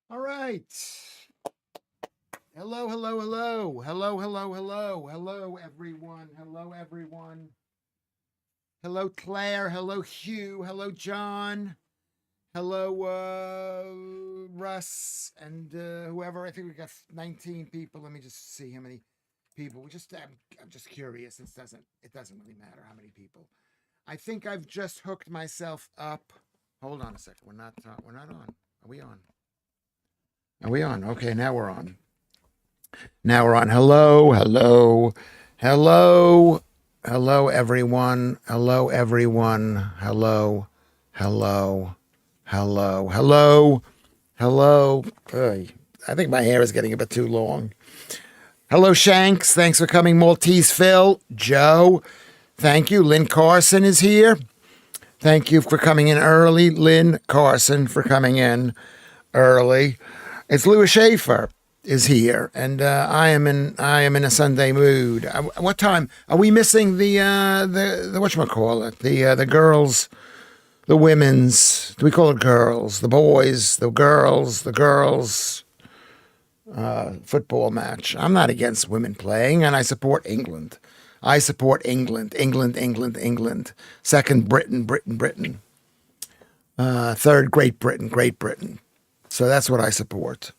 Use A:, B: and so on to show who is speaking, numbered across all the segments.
A: All right. Hello, hello, hello. Hello, hello, hello. Hello, everyone. Hello, everyone. Hello, Claire. Hello, Hugh. Hello, John. Hello, Russ. And whoever. I think we got 19 people. Let me just see how many people. I'm just curious. It doesn't really matter how many people. I think I've just hooked myself up. Hold on a second. We're not on. Are we on? Are we on? Okay, now we're on. Now we're on. Hello, hello, hello, hello, everyone. Hello, everyone. Hello, hello, hello, hello, hello. Oy, I think my hair is getting a bit too long. Hello, Shanks. Thanks for coming. Maltese Phil, Joe. Thank you. Lynn Carson is here. Thank you for coming in early. Lynn Carson for coming in early. It's Lewis Schaffer is here, and I am in a Sunday mood. What time are we missing the whatchamacallit? The girls, the women's. Do we call it girls? The boys, the girls. Football match. I'm not against women playing, and I support England. I support England. England, England, England. Second, Britain, Britain, Britain. Third, Great Britain, Great Britain. So that's what I support.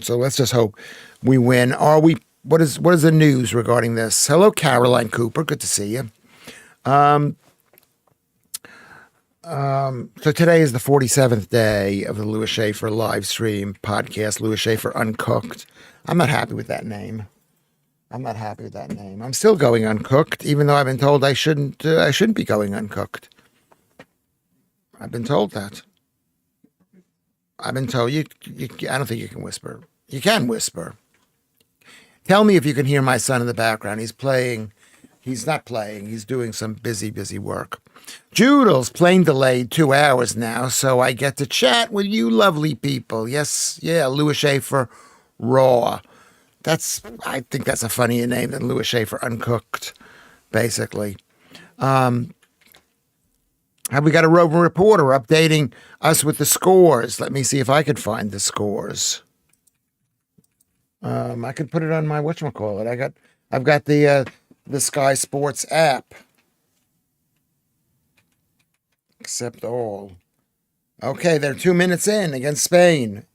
A: So let's just hope we win. Are we? What is the news regarding this? Hello, Caroline Cooper. Good to see you. So today is the 47th day of the Lewis Schaffer live stream podcast. Lewis Schaffer Uncooked. I'm not happy with that name. I'm still going uncooked, even though I've been told I shouldn't be going uncooked. I've been told that. I've been told you. I don't think you can whisper. You can whisper. Tell me if you can hear my son in the background. He's playing. He's not playing. He's doing some busy work. Joodles, plane delayed 2 hours now, so I get to chat with you lovely people. Yes, yeah, Lewis Schaffer Raw. I think that's a funnier name than Lewis Schaffer Uncooked, basically. Have we got a roving reporter updating us with the scores? Let me see if I could find the scores. I could put it on my whatchamacallit. I've got the Sky Sports app. Accept all. Okay, they're 2 minutes in against Spain.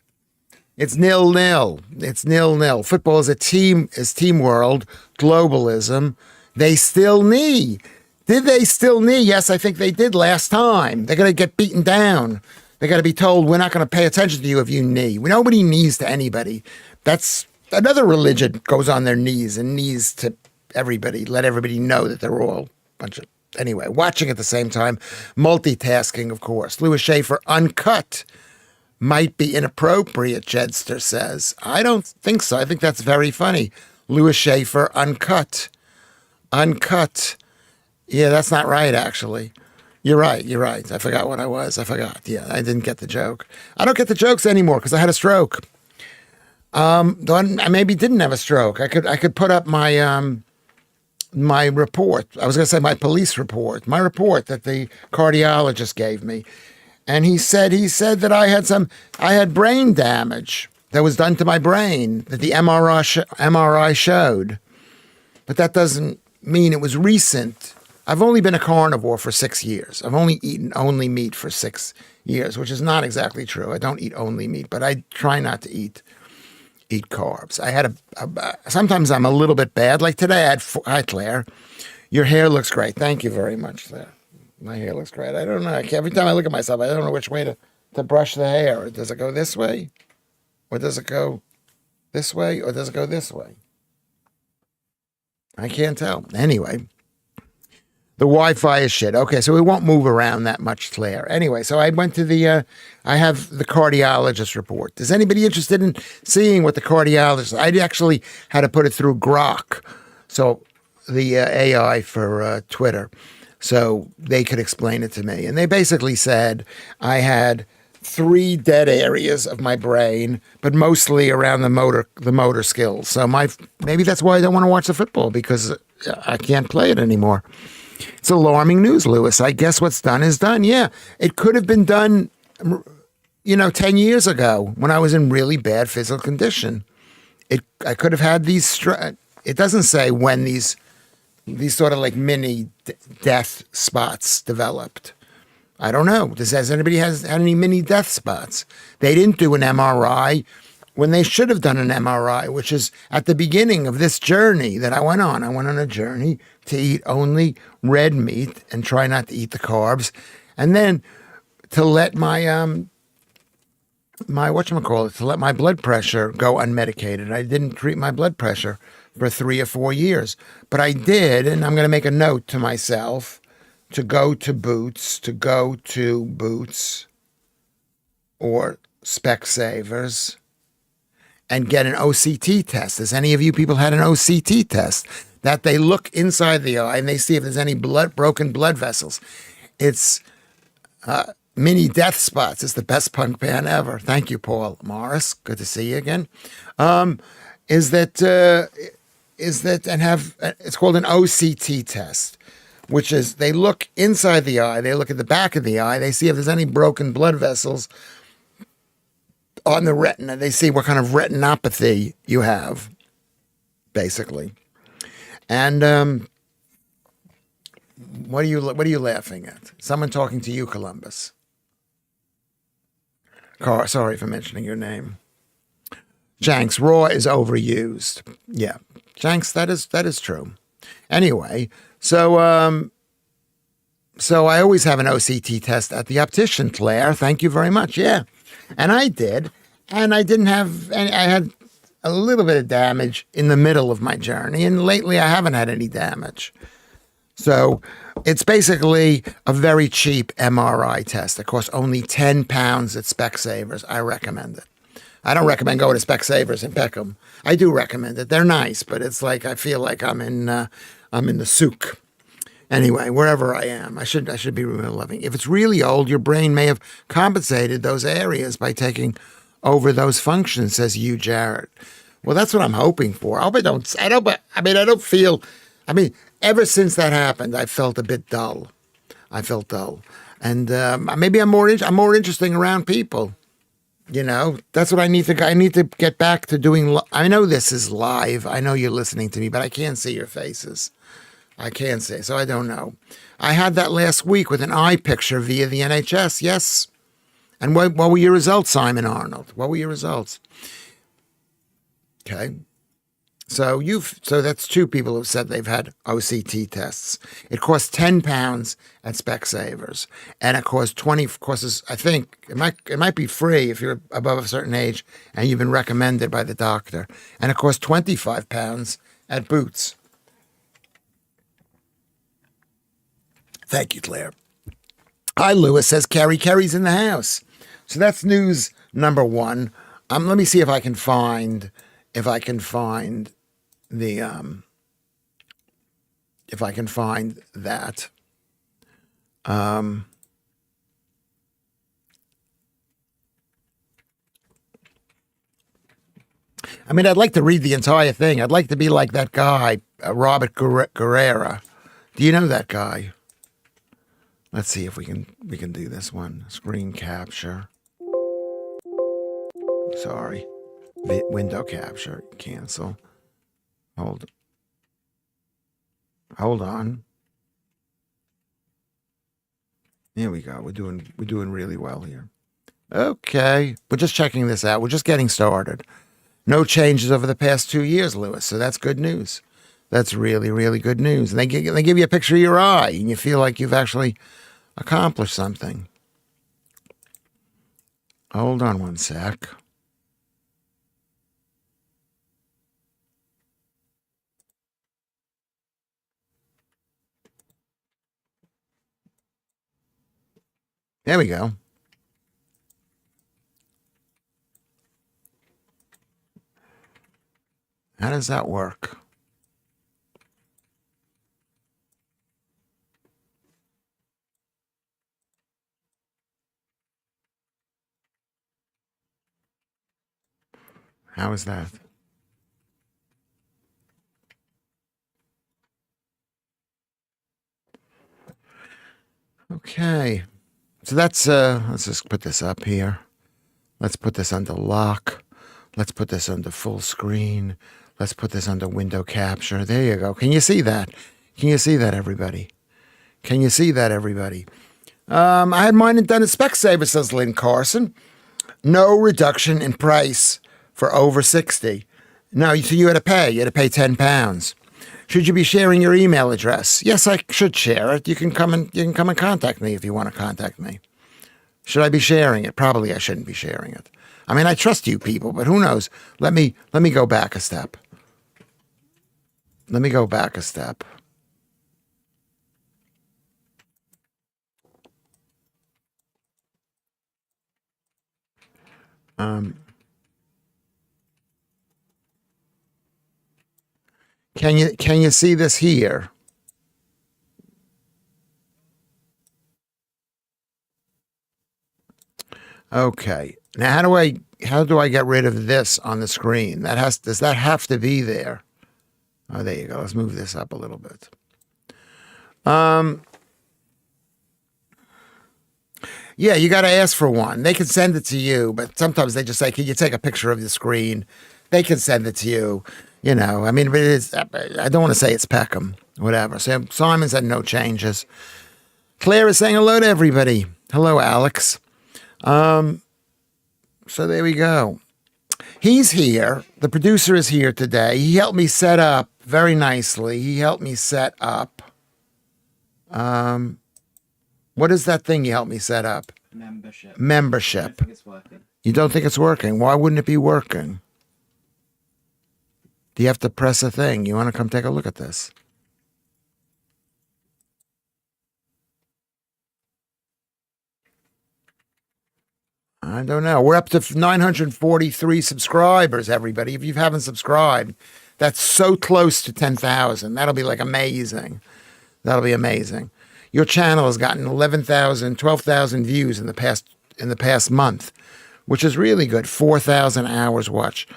A: It's 0-0. It's 0-0. Football is team world, globalism. They still knee. Did they still knee? Yes, I think they did last time. They're going to get beaten down. They're going to be told, we're not going to pay attention to you if you knee. Nobody knees to anybody. That's another religion goes on their knees and knees to everybody. Let everybody know that they're all a bunch of... Anyway, watching at the same time. Multitasking, of course. Lewis Schaffer Uncut might be inappropriate, Jedster says. I don't think so. I think that's very funny. Lewis Schaffer Uncut. Uncut. Yeah, that's not right, actually. You're right. I forgot what I was. Yeah, I didn't get the joke. I don't get the jokes anymore because I had a stroke. Though I maybe didn't have a stroke. I could put up my my report. I was going to say my police report, my report that the cardiologist gave me. And he said that I had brain damage that was done to my brain that the MRI showed. But that doesn't mean it was recent. I've only been a carnivore for 6 years. I've only eaten only meat for 6 years, which is not exactly true. I don't eat only meat, but I try not to eat carbs. I had sometimes I'm a little bit bad. Like today, I had. Hi, Claire. Your hair looks great. Thank you very much, Claire. My hair looks great. I don't know. Every time I look at myself, I don't know which way to brush the hair. Does it go this way? Or does it go this way? Or does it go this way? I can't tell. Anyway, the Wi-Fi is shit. Okay, so we won't move around that much, Claire. Anyway, so I went to I have the cardiologist report. Is anybody interested in seeing what the cardiologist... I actually had to put it through Grok, so the AI for Twitter, so they could explain it to me. And they basically said I had 3 dead areas of my brain, but mostly around the motor skills. So maybe that's why I don't want to watch the football, because I can't play it anymore. It's alarming news, Lewis. I guess what's done is done. Yeah, it could have been done, 10 years ago when I was in really bad physical condition. I could have had these. It doesn't say when these sort of like mini death spots developed. I don't know. Has anybody had any mini death spots? They didn't do an MRI when they should have done an MRI, which is at the beginning of this journey that I went on. I went on a journey to eat only red meat and try not to eat the carbs, and then to let my to let my blood pressure go unmedicated. I didn't treat my blood pressure for 3 or 4 years, but I did, and I'm going to make a note to myself to go to Boots or Specsavers and get an OCT test. Has any of you people had an OCT test? That they look inside the eye and they see if there's any broken blood vessels. It's mini death spots. It's the best punk band ever. Thank you, Paul Morris. Good to see you again. It's called an OCT test, which is they look inside the eye, they look at the back of the eye, they see if there's any broken blood vessels on the retina. They see what kind of retinopathy you have, basically. And what are you laughing at? Someone talking to you, Columbus. Sorry for mentioning your name. Jenks, raw is overused. Yeah, Jenks, that is true. Anyway, so I always have an OCT test at the optician, Claire. Thank you very much. Yeah, and I did, and I didn't have any. I had a little bit of damage in the middle of my journey, and lately I haven't had any damage. So it's basically a very cheap MRI test. It costs only £10 at Specsavers. I recommend it. I don't recommend going to Specsavers in Peckham. I do recommend it. They're nice, but it's like I feel like I'm in the souk. Anyway, wherever I am, I should be living. If it's really old, your brain may have compensated those areas by taking over those functions, says Hugh Jarrett. Well, that's what I'm hoping for. I don't feel. Ever since that happened, I felt a bit dull. I felt dull, and maybe I'm more interesting around people. That's what I need to. I need to get back to doing. I know this is live. I know you're listening to me, but I can't see your faces. I can't see, so I don't know. I had that last week with an eye picture via the NHS. Yes. And what were your results, Simon Arnold? What were your results? Okay. So that's 2 people who've said they've had OCT tests. It costs £10 at Specsavers, and it costs I think it might be free if you're above a certain age and you've been recommended by the doctor, and it costs £25 at Boots. Thank you, Claire. Hi, Lewis, says Carrie. Carrie's in the house. So that's news number 1. Let me see if I can find the if I can find that. I'd like to read the entire thing. I'd like to be like that guy, Robert Guerrera. Do you know that guy? Let's see if we can do this one. Screen capture. Sorry. Window capture. Cancel. Hold on. Here we go. We're doing really well here. Okay. We're just checking this out. We're just getting started. No changes over the past 2 years, Lewis. So that's good news. That's really, really good news. And they give you a picture of your eye, and you feel like you've actually accomplished something. Hold on one sec. There we go. How does that work? How is that? Okay. So that's let's just put this up here. Let's put this under lock. Let's put this under full screen. Let's put this under window capture. There you go. Can you see that? Can you see that, everybody? Can you see that, everybody? I had mine done at Specsavers, says Lynn Carson. No reduction in price for over 60. No, so you had to pay. You had to pay £10. Should you be sharing your email address? Yes, I should share it. You can come and contact me if you want to contact me. Should I be sharing it? Probably I shouldn't be sharing it. I mean, I trust you people, but who knows? Let me go back a step. Let me go back a step. Can you see this here? Okay. Now how do I get rid of this on the screen? Does that have to be there? Oh, there you go. Let's move this up a little bit. Yeah, you got to ask for one. They can send it to you, but sometimes they just say, "Can you take a picture of the screen?" They can send it to you. You know, I mean, but I don't want to say it's Peckham, whatever. So Simon said no changes. Claire is saying hello to everybody. Hello, Alex. So there we go. He's here. The producer is here today. He helped me set up very nicely. He helped me set up. What is that thing you helped me set up?
B: Membership.
A: Membership.
B: I don't think it's working.
A: You don't think it's working? Why wouldn't it be working? Do you have to press a thing? You want to come take a look at this? I don't know. We're up to 943 subscribers, everybody. If you haven't subscribed, that's so close to 10,000. That'll be like amazing. That'll be amazing. Your channel has gotten 11,000, 12,000 views in the past month, which is really good. 4,000 hours watched,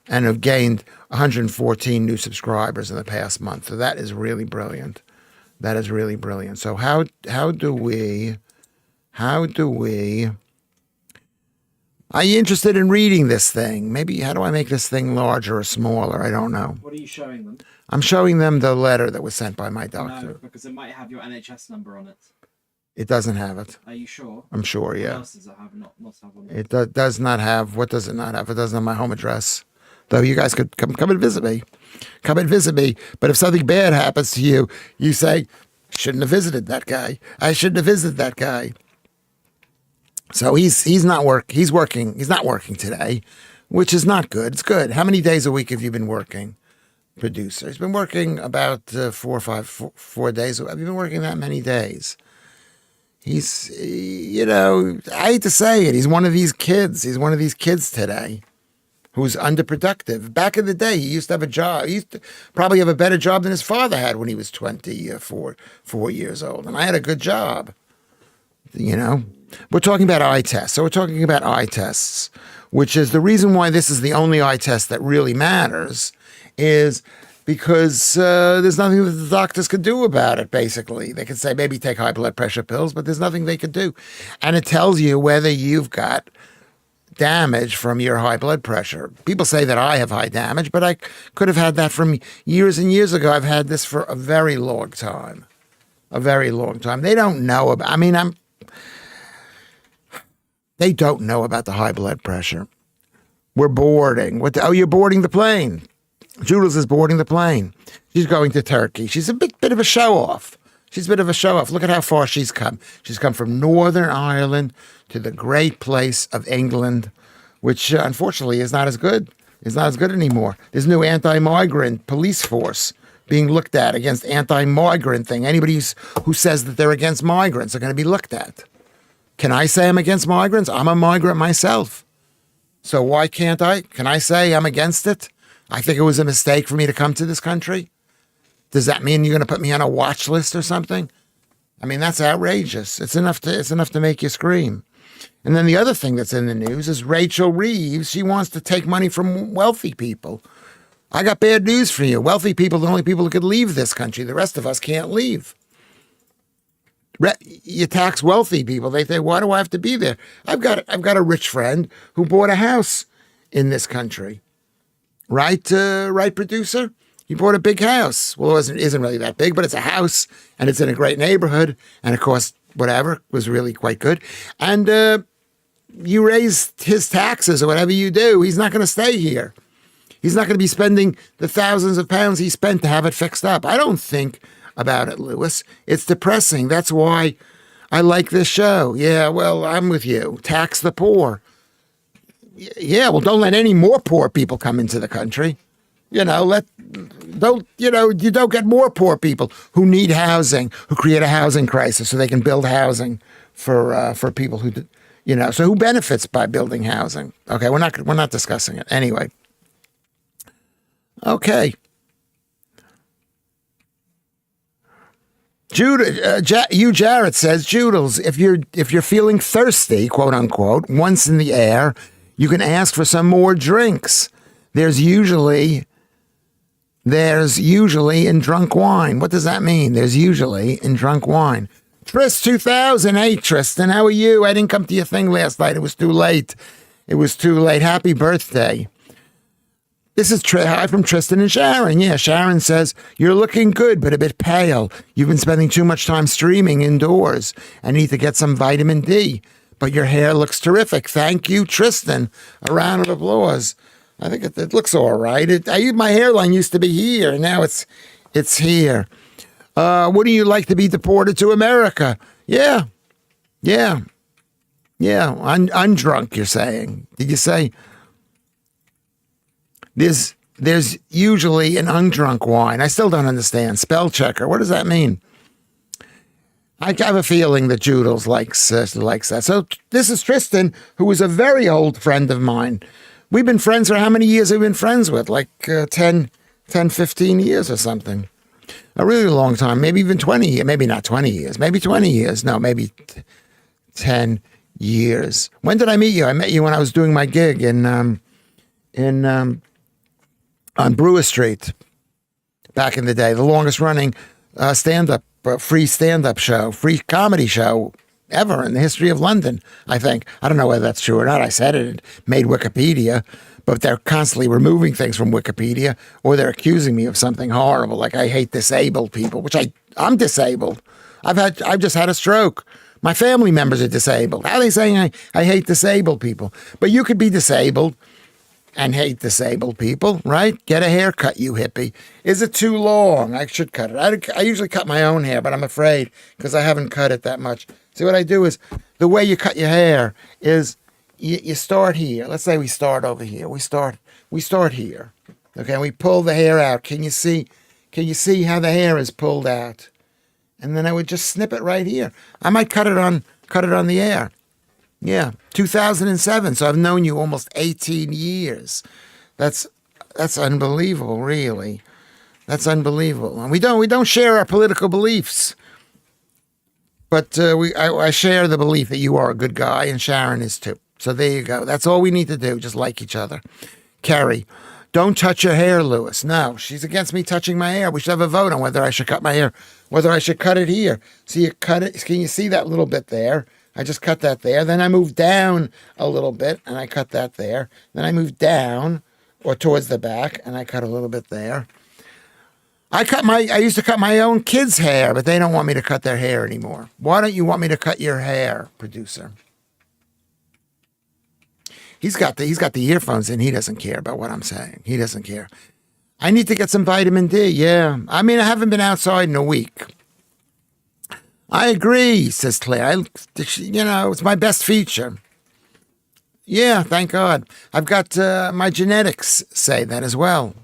A: and have gained 114 new subscribers in the past month. So that is really brilliant. That is really brilliant. So how do we? Are you interested in reading this thing? Maybe how do I make this thing larger or smaller? I don't know.
B: What are you showing them?
A: I'm showing them the letter that was sent by my doctor.
B: No, because it might have your NHS number on it.
A: It doesn't have it.
B: Are you sure?
A: I'm sure, yeah.
B: What else does it have? Not have one.
A: It does not have. What does it not have? It doesn't have my home address. Though you guys could come and visit me. Come and visit me. But if something bad happens to you, you say, shouldn't have visited that guy. I shouldn't have visited that guy. So he's not working. He's not working today, which is not good. It's good. How many days a week have you been working, producer? He's been working about 4 days. Have you been working that many days? He's, I hate to say it. He's one of these kids. He's one of these kids today who's underproductive. Back in the day, he used to have a job. He used to probably have a better job than his father had when he was 4 years old. And I had a good job, We're talking about eye tests. So we're talking about eye tests, which is the reason why this is the only eye test that really matters is because there's nothing that the doctors could do about it, basically. They could say maybe take high blood pressure pills, but there's nothing they could do. And it tells you whether you've got damage from your high blood pressure. People say that I have high damage, but I could have had that from years and years ago. I've had this for a very long time. A very long time. They don't know about, they don't know about the high blood pressure. We're boarding. Oh, you're boarding the plane. Judels is boarding the plane. She's going to Turkey. She's a bit of a show-off. She's a bit of a show-off. Look at how far she's come. She's come from Northern Ireland to the great place of England, which unfortunately is not as good. It's not as good anymore. There's a new anti-migrant police force being looked at against anti-migrant thing. Anybody who says that they're against migrants are going to be looked at. Can I say I'm against migrants? I'm a migrant myself. So why can't I? Can I say I'm against it? I think it was a mistake for me to come to this country. Does that mean you're going to put me on a watch list or something? I mean, that's outrageous. It's enough to make you scream. And then the other thing that's in the news is Rachel Reeves. She wants to take money from wealthy people. I got bad news for you. Wealthy people are the only people who could leave this country. The rest of us can't leave. You tax wealthy people. They say, why do I have to be there? I've got a rich friend who bought a house in this country. Right, producer? He bought a big house. Well, it isn't really that big, but it's a house, and it's in a great neighborhood, and of course, whatever, was really quite good. And you raise his taxes or whatever you do, he's not going to stay here. He's not going to be spending the thousands of pounds he spent to have it fixed up. I don't think about it, Lewis. It's depressing. That's why I like this show. Yeah, well, I'm with you. Tax the poor. Yeah, well, don't let any more poor people come into the country. You don't get more poor people who need housing, who create a housing crisis so they can build housing for people who, so who benefits by building housing? Okay, we're not discussing it anyway. Okay. Jarrett says, Judels, if you're feeling thirsty, quote unquote, once in the air, you can ask for some more drinks. There's usually in drunk wine. What does that mean? There's usually in drunk wine. Tris 2000. Hey, Tristan, how are you? I didn't come to your thing last night. It was too late. Happy birthday. This is hi from Tristan and Sharon. Yeah, Sharon says, you're looking good, but a bit pale. You've been spending too much time streaming indoors and need to get some vitamin D. But your hair looks terrific. Thank you, Tristan. A round of applause. I think it looks all right. My hairline used to be here, and now it's here. Wouldn't you like to be deported to America? Yeah. I'm drunk, you're saying. Did you say? There's usually an undrunk wine. I still don't understand. Spell checker. What does that mean? I have a feeling that Judels likes that. So this is Tristan, who is a very old friend of mine. We've been friends for how many years have we been friends with? Like 10, 15 years or something. A really long time. Maybe even 20 years. Maybe not 20 years. Maybe 20 years. No, maybe 10 years. When did I meet you? I met you when I was doing my gig on Brewer Street back in the day, the longest running free stand-up show, free comedy show ever in the history of London, I think. I don't know whether that's true or not. I said it made Wikipedia, but they're constantly removing things from Wikipedia, or they're accusing me of something horrible, like I hate disabled people, which I'm disabled. I've just had a stroke. My family members are disabled. How are they saying I hate disabled people? But you could be disabled and hate disabled people, right? Get a haircut, you hippie. Is it too long? I should cut it. I usually cut my own hair, but I'm afraid because I haven't cut it that much. See, what I do is the way you cut your hair is you start here. Let's say we start over here. We start here. Okay, and we pull the hair out. Can you see how the hair is pulled out? And then I would just snip it right here. I might cut it on the air. Yeah, 2007. So I've known you almost 18 years. That's unbelievable, really. That's unbelievable. And we don't share our political beliefs, but I share the belief that you are a good guy, and Sharon is too. So there you go. That's all we need to do. Just like each other. Kerry, Don't touch your hair, Lewis. No, she's against me touching my hair. We should have a vote on whether I should cut my hair, whether I should cut it here. So you cut it. Can you see that little bit there? I just cut that there. Then I moved down a little bit and I cut that there. Then I moved down or towards the back and I cut a little bit there. I used to cut my own kids' hair, but they don't want me to cut their hair anymore. Why don't you want me to cut your hair, producer? He's got the earphones in. He doesn't care about what I'm saying. He doesn't care. I need to get some vitamin D. Yeah. I mean, I haven't been outside in a week. I agree, says Claire. It's my best feature. Yeah, thank God. I've got my genetics say that as well.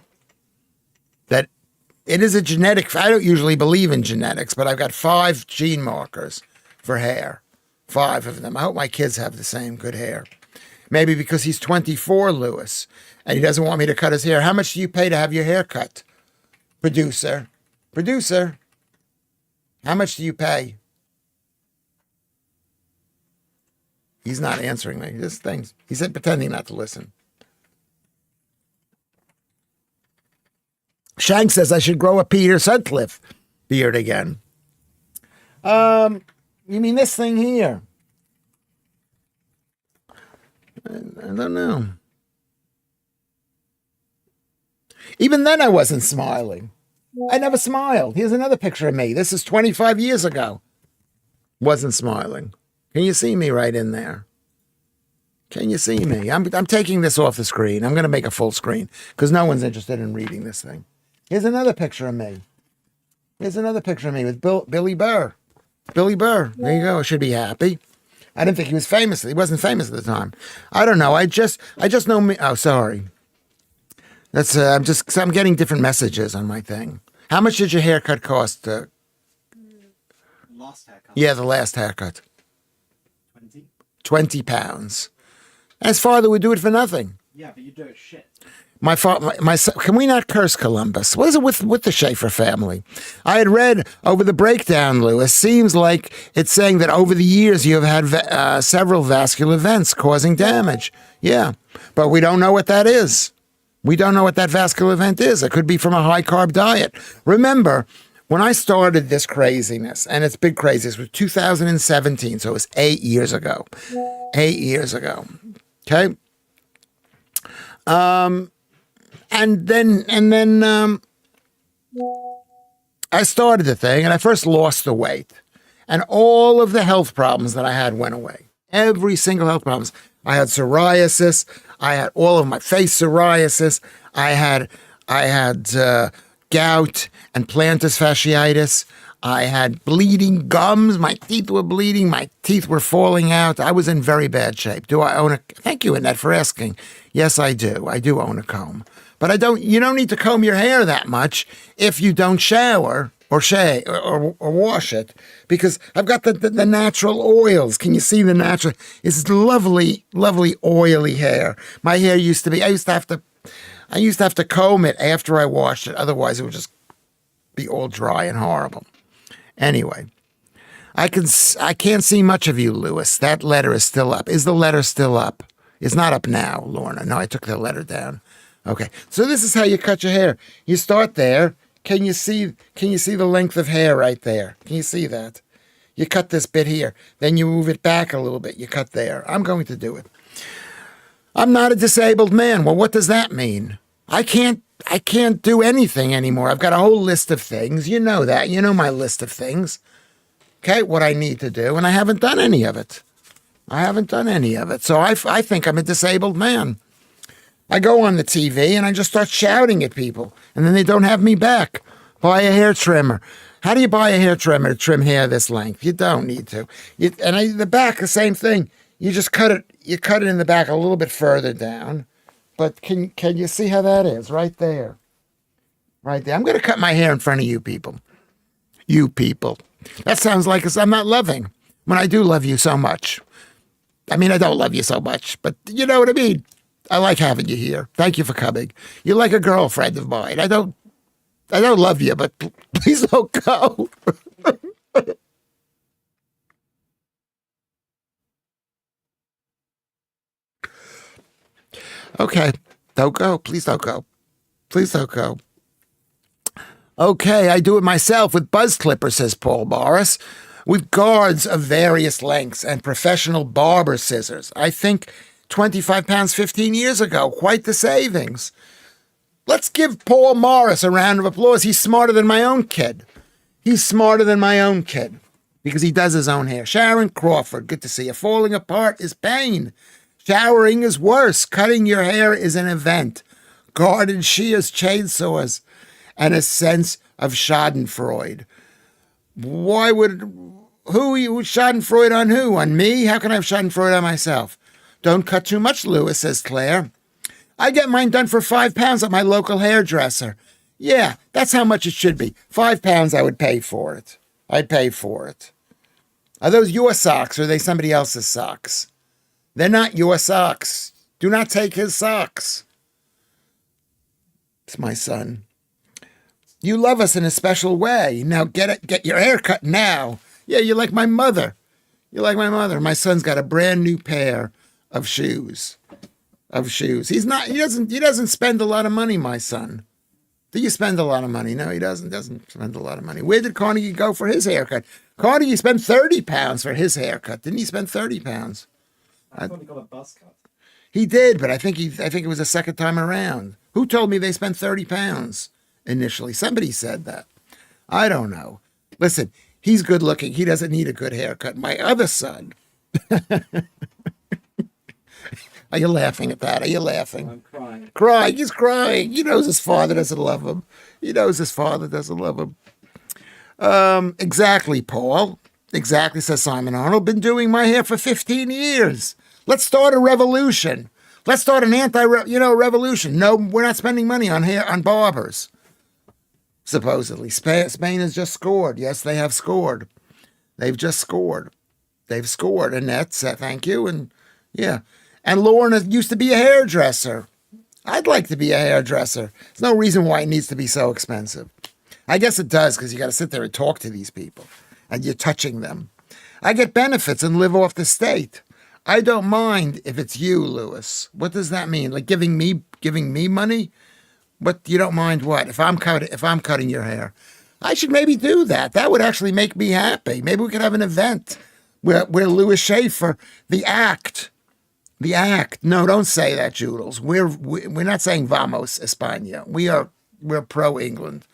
A: That it is a genetic. I don't usually believe in genetics, but I've got 5 gene markers for hair. 5 of them. I hope my kids have the same good hair. Maybe because he's 24, Lewis, and he doesn't want me to cut his hair. How much do you pay to have your hair cut? Producer. How much do you pay? He's not answering me. Just things. He said pretending not to listen. Shank says I should grow a Peter Sutcliffe beard again. You mean this thing here? I don't know. Even then I wasn't smiling. I never smiled. Here's another picture of me. This is 25 years ago. Wasn't smiling. Can you see me right in there? Can you see me? I'm taking this off the screen. I'm going to make a full screen because no one's interested in reading this thing. Here's another picture of me. Here's another picture of me with Billy Burr. Billy Burr. There you go. I should be happy. I didn't think he was famous. He wasn't famous at the time. I don't know. I just know me. Oh, sorry. That's I'm getting different messages on my thing. How much did your haircut cost?
B: Last haircut.
A: Yeah, the last haircut.
B: 20.
A: 20 pounds. And his father would do it for nothing.
B: Yeah, but you do it shit.
A: My son, can we not curse Columbus? What is it with the Schaffer family? I had read over the breakdown, Lewis, seems like it's saying that over the years you have had several vascular events causing damage. Yeah, but we don't know what that is. We don't know what that vascular event is. It could be from a high-carb diet. Remember, when I started this craziness, and it's big craziness, it was 2017, so it was 8 years ago. 8 years ago. Okay? And then I started the thing, and I first lost the weight. And all of the health problems that I had went away. Every single health problems. I had psoriasis. I had all of my face psoriasis. I had gout and plantar fasciitis. I had bleeding gums. My teeth were bleeding. My teeth were falling out. I was in very bad shape. Do I own a... Thank you, Annette, for asking. Yes, I do. I do own a comb. But you don't need to comb your hair that much if you don't shower or shave or wash it, because I've got the natural oils. Can you see the natural? It's lovely, lovely oily hair. My hair used to be. I used to have to comb it after I washed it. Otherwise, it would just be all dry and horrible. Anyway, I can't see much of you, Lewis. That letter is still up. Is the letter still up? It's not up now, Lorna. No, I took the letter down. Okay, so this is how you cut your hair. You start there. Can you see the length of hair right there? Can you see that? You cut this bit here. Then you move it back a little bit. You cut there. I'm going to do it. I'm not a disabled man. Well, what does that mean? I can't do anything anymore. I've got a whole list of things. You know that. You know my list of things. Okay, what I need to do, and I haven't done any of it. So I think I'm a disabled man. I go on the TV and I just start shouting at people, and then they don't have me back. Buy a hair trimmer. How do you buy a hair trimmer to trim hair this length? You don't need to. The back, the same thing. You just cut it. You cut it in the back a little bit further down. But can you see how that is? Right there. Right there. I'm going to cut my hair in front of you people. You people. That sounds like I'm not loving when I do love you so much. I mean, I don't love you so much, but you know what I mean. I like having you here. Thank you for coming. You're like a girlfriend of mine. I don't love you, but please don't go. Okay, don't go. Please don't go. Please don't go. Okay, I do it myself with buzz clippers, says Paul Morris, with guards of various lengths and professional barber scissors. I think 25 pounds 15 years ago, quite the savings. Let's give Paul Morris a round of applause. He's smarter than my own kid. He's smarter than my own kid because he does his own hair. Sharon Crawford, good to see you. Falling apart is pain. Showering is worse. Cutting your hair is an event. Garden shears, chainsaws, and a sense of schadenfreude. Why would schadenfreude on who? On me? How can I have schadenfreude on myself? Don't cut too much, Lewis, says Claire. I get mine done for £5 at my local hairdresser. Yeah, that's how much it should be. £5 I would pay for it. I'd pay for it. Are those your socks or are they somebody else's socks? They're not your socks. Do not take his socks. It's my son. You love us in a special way. Now get your hair cut now. Yeah, you're like my mother. You're like my mother. My son's got a brand new pair of shoes. He doesn't spend a lot of money, my son. Do you spend a lot of money? No, he doesn't spend a lot of money. Where did Carnegie go for his haircut? Carnegie spent £30 for his haircut. Didn't he spend £30?
B: I thought he got a buzz cut.
A: He did, but I think it was the second time around. Who told me they spent £30 initially? Somebody said that. I don't know. Listen, he's good looking. He doesn't need a good haircut. My other son. Are you laughing at that? Are you laughing?
B: I'm crying.
A: Crying. He's crying. He knows his father doesn't love him. Exactly, Paul. Exactly, says Simon Arnold. Been doing my hair for 15 years. Let's start a revolution. Let's start an revolution. No, we're not spending money on barbers. Supposedly. Spain has just scored. Yes, they have scored. They've just scored. They've scored. Annette said thank you. And yeah. And Lorna used to be a hairdresser. I'd like to be a hairdresser. There's no reason why it needs to be so expensive. I guess it does because you got to sit there and talk to these people. And you're touching them. I get benefits and live off the state. I don't mind if it's you, Lewis. What does that mean? Like giving me money? But you don't mind what? If I'm cutting your hair, I should maybe do that. That would actually make me happy. Maybe we could have an event where Lewis Schaffer, the act. No, don't say that, Joodles. We're not saying vamos España. We're pro England,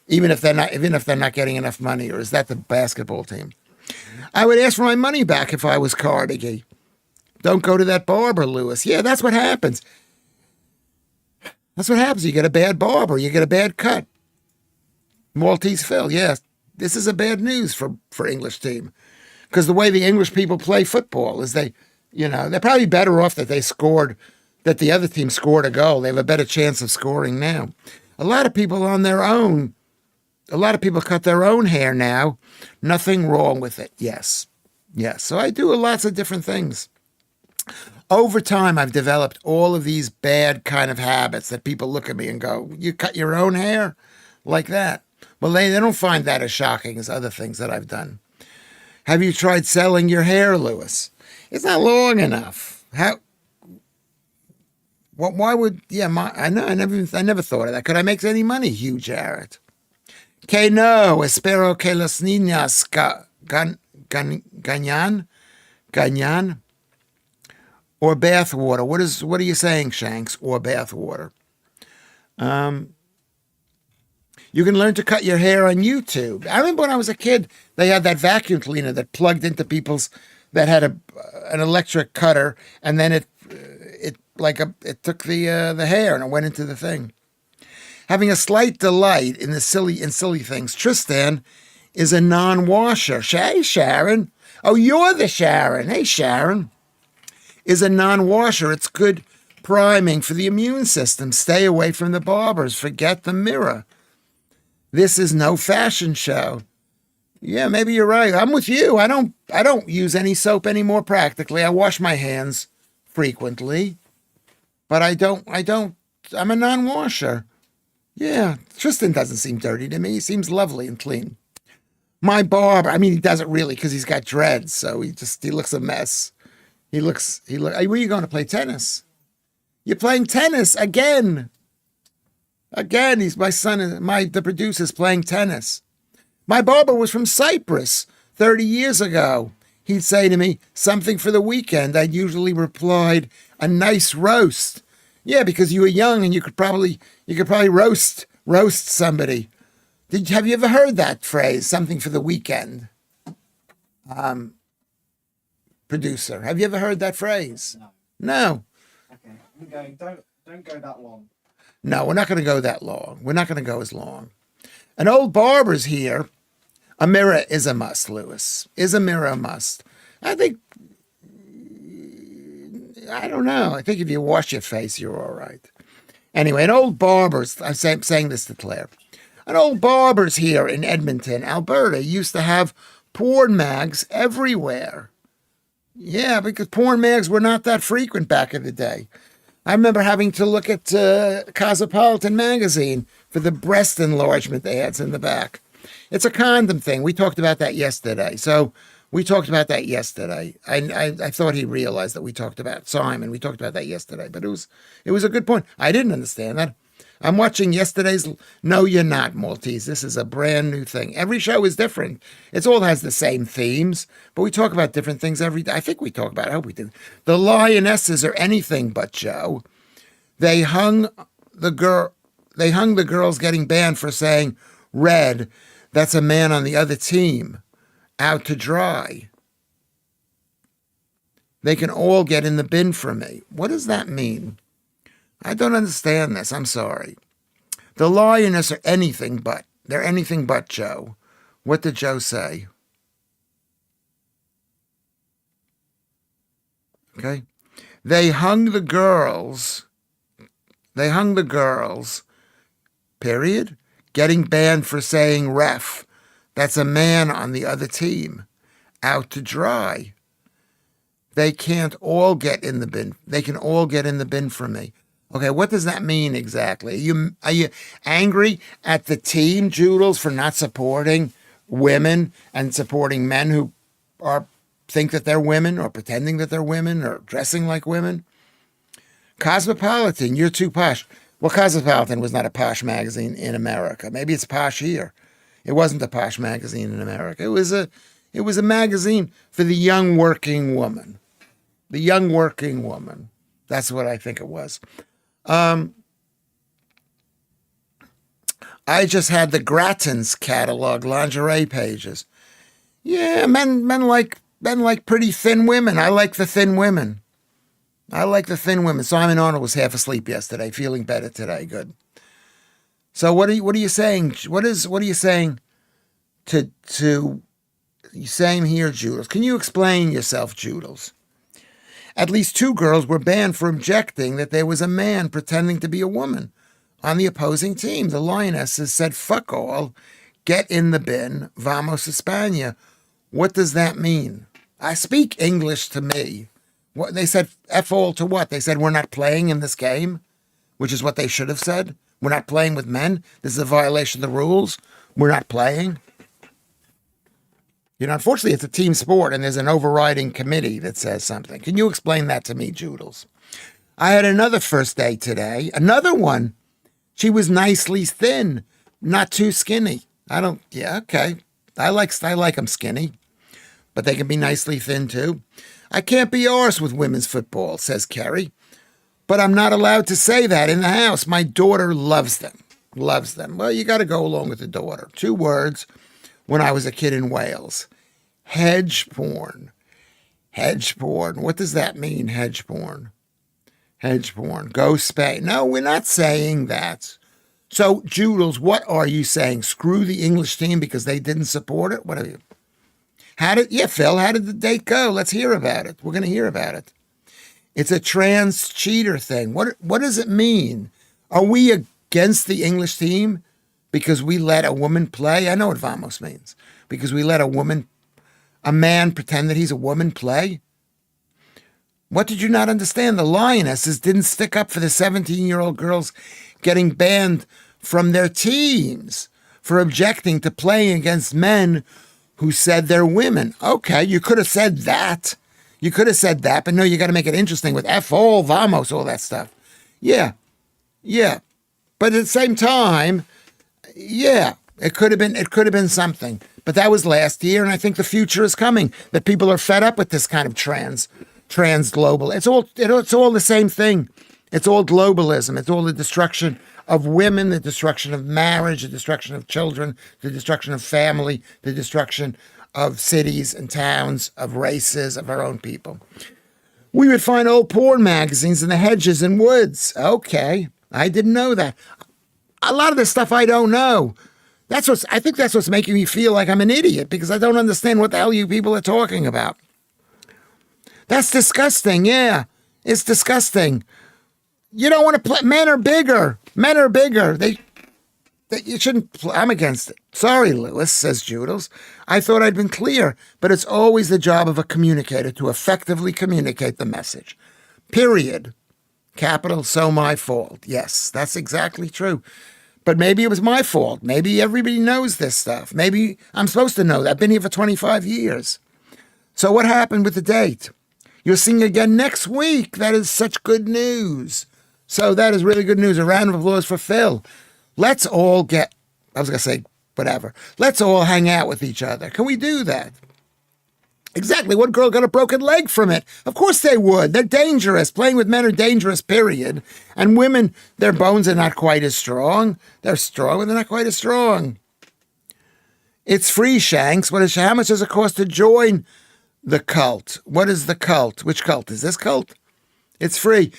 A: even if they're not getting enough money. Or is that the basketball team? I would ask for my money back if I was Carnegie. Don't go to that barber, Lewis. Yeah, that's what happens. That's what happens. You get a bad barber. You get a bad cut. Maltese Phil, yeah. This is a bad news for English team. Because the way the English people play football is they're probably better off that the other team scored a goal. They have a better chance of scoring now. A lot of people cut their own hair now. Nothing wrong with it. Yes. So I do lots of different things. Over time, I've developed all of these bad kind of habits that people look at me and go, you cut your own hair like that? Well, they don't find that as shocking as other things that I've done. Have you tried selling your hair, Lewis? It's not long enough. Why would, I never thought of that. Could I make any money, Hugh Jarrett? Que no, espero que las niñas ganan. Or bath water. What are you saying, Shanks? Or bath water. You can learn to cut your hair on YouTube. I remember when I was a kid, they had that vacuum cleaner that plugged into people's that had an electric cutter, and then it took the hair and it went into the thing. Having a slight delight in silly things. Tristan is a non-washer. Hey, Sharon. Oh, you're the Sharon. Hey, Sharon. Is a non-washer. It's good priming for the immune system. Stay away from the barbers. Forget the mirror. This is no fashion show. Yeah, maybe you're right. I'm with you. I don't use any soap anymore practically. I wash my hands frequently. But I'm a non-washer. Yeah, Tristan doesn't seem dirty to me. He seems lovely and clean. My barber, he doesn't really because he's got dreads, so he looks a mess. Where are you going to play tennis? You're playing tennis again. Again, he's my son. The producer's playing tennis. My barber was from Cyprus 30 years ago. He'd say to me, something for the weekend. I'd usually replied, a nice roast. Yeah, because you were young and you could probably roast somebody. Have you ever heard that phrase, something for the weekend? Producer, have you ever heard that phrase?
B: No.
A: No.
B: Okay. I'm going. Don't go that long.
A: No, we're not going to go that long. We're not going to go as long. An old barber's here. A mirror is a must, Lewis. Is a mirror a must? I don't know. I think if you wash your face, you're all right. Anyway, an old barber's, I'm saying this to Claire. An old barber's here in Edmonton, Alberta, used to have porn mags everywhere. Yeah, because porn mags were not that frequent back in the day. I remember having to look at Cosmopolitan magazine for the breast enlargement ads in the back. It's a condom thing. We talked about that yesterday. I thought he realized that we talked about Simon. We talked about that yesterday, but it was a good point. I didn't understand that. I'm watching yesterday's No You're Not, Maltese. This is a brand new thing. Every show is different. It all has the same themes, but we talk about different things every day. I think we talk about it. I hope we do. The Lionesses are anything but Joe. They hung the girls getting banned for saying red. That's a man on the other team. Out to dry. They can all get in the bin for me. What does that mean? I don't understand this. I'm sorry. The Lioness are anything but. They're anything but Joe. What did Joe say? Okay. They hung the girls, period, getting banned for saying ref. That's a man on the other team. Out to dry. They can't all get in the bin. They can all get in the bin for me. Okay, what does that mean exactly? Are you angry at the team, Joodles, for not supporting women and supporting men who think that they're women or pretending that they're women or dressing like women? Cosmopolitan, you're too posh. Well, Cosmopolitan was not a posh magazine in America. Maybe it's posh here. It wasn't a posh magazine in America. It was a magazine for the young working woman. The young working woman. That's what I think it was. I just had the Grattan's catalog lingerie pages. Yeah, men like pretty thin women. I like the thin women. Simon Arnold was half asleep yesterday, feeling better today. Good. So what are you saying? What are you saying to you saying here, Joodles? Can you explain yourself, Joodles? At least 2 girls were banned for objecting that there was a man pretending to be a woman on the opposing team. The Lionesses said, fuck all, get in the bin, vamos España. What does that mean? I speak English to me. What they said, F all to what? They said, we're not playing in this game, which is what they should have said. We're not playing with men. This is a violation of the rules. We're not playing. You know, unfortunately, it's a team sport, and there's an overriding committee that says something. Can you explain that to me, Joodles? I had another first date today. Another one. She was nicely thin, not too skinny. Okay. I like them skinny, but they can be nicely thin, too. I can't be arsed with women's football, says Kerry, but I'm not allowed to say that in the house. My daughter loves them. Well, you got to go along with the daughter. 2 words. When I was a kid in Wales. Hedge porn. What does that mean, hedge porn? Go spay. No, we're not saying that. So, Joodles, what are you saying? Screw the English team because they didn't support it? What are you? Phil, how did the date go? Let's hear about it. We're going to hear about it. It's a trans cheater thing. What does it mean? Are we against the English team? Because we let a woman play? I know what vamos means. Because we let a man pretend that he's a woman play? What did you not understand? The Lionesses didn't stick up for the 17-year-old girls getting banned from their teams for objecting to playing against men who said they're women. Okay, you could have said that. But no, you got to make it interesting with F all, vamos, all that stuff. Yeah. But at the same time, yeah, it could have been something. But that was last year, and I think the future is coming. That people are fed up with this kind of trans global. It's all the same thing. It's all globalism. It's all the destruction of women, the destruction of marriage, the destruction of children, the destruction of family, the destruction of cities and towns, of races, of our own people. We would find old porn magazines in the hedges and woods. Okay, I didn't know that. A lot of this stuff I don't know. I think that's what's making me feel like I'm an idiot, because I don't understand what the hell you people are talking about. That's disgusting. Yeah, it's disgusting. You don't want to play. Men are bigger. Men are bigger. You shouldn't. I'm against it. Sorry, Lewis, says Judels. I thought I'd been clear, but it's always the job of a communicator to effectively communicate the message. Period. Capital, so my fault. Yes, that's exactly true. But maybe it was my fault. Maybe everybody knows this stuff. Maybe I'm supposed to know that. I've been here for 25 years. So what happened with the date? You're seeing again next week. That is such good news. So that is really good news. A round of applause for Phil. Let's all get, I was going to say, whatever. Let's all hang out with each other. Can we do that? Exactly. One girl got a broken leg from it. Of course they would. They're dangerous. Playing with men are dangerous, period. And women, their bones are not quite as strong. They're strong, but they're not quite as strong. It's free, Shanks. How much does it cost to join the cult? What is the cult? Which cult? Is this cult? It's free.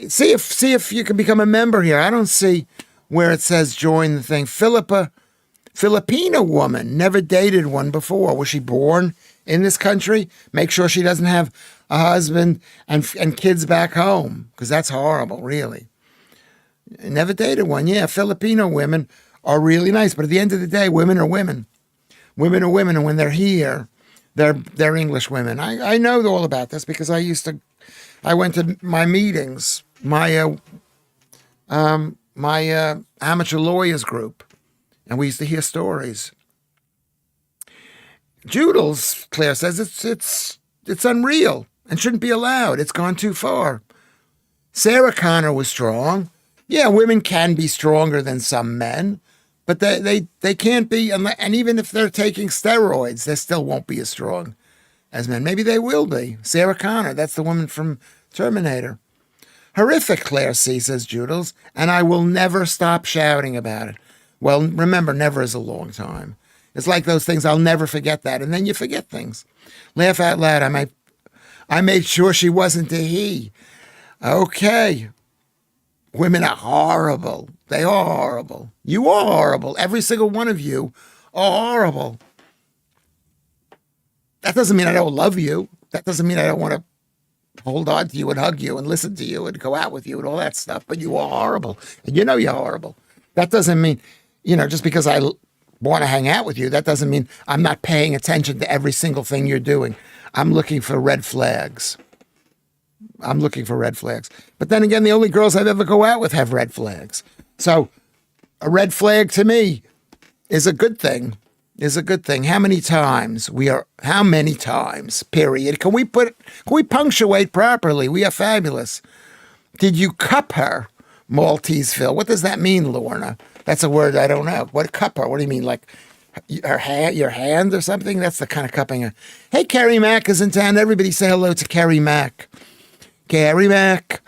A: See if you can become a member here. I don't see where it says join the thing. Filipino woman, never dated one before. Was she born in this country? Make sure she doesn't have a husband and kids back home, because that's horrible, really. Never dated one. Yeah, Filipino women are really nice, but at the end of the day, women are women. Women are women, and when they're here, they're English women. I know all about this because I went to my meetings, my amateur lawyers group, and we used to hear stories. Judels, Claire says, it's unreal and shouldn't be allowed. It's gone too far. Sarah Connor was strong. Yeah, women can be stronger than some men, but they can't be, and even if they're taking steroids, they still won't be as strong as men. Maybe they will be. Sarah Connor, that's the woman from Terminator. Horrific, Claire C., says Judels, and I will never stop shouting about it. Well, remember, never is a long time. It's like those things, I'll never forget that, and then you forget things. Laugh out loud. I made sure she wasn't a he. Okay. Women are horrible. They are horrible. You are horrible. Every single one of you are horrible. That doesn't mean I don't love you. That doesn't mean I don't want to hold on to you and hug you and listen to you and go out with you and all that stuff. But you are horrible. And you know you're horrible. That doesn't mean, just because I want to hang out with you, that doesn't mean I'm not paying attention to every single thing you're doing. I'm looking for red flags. But then again, the only girls I've ever go out with have red flags. So a red flag to me is a good thing. How many times, period. Can we punctuate properly? We are fabulous. Did you cup her, Maltese Phil? What does that mean, Lorna? That's a word I don't know. What cup her? What do you mean, like your hand or something? That's the kind of cupping. Hey, Carrie Mack is in town. Everybody say hello to Carrie Mack. Carrie Mack.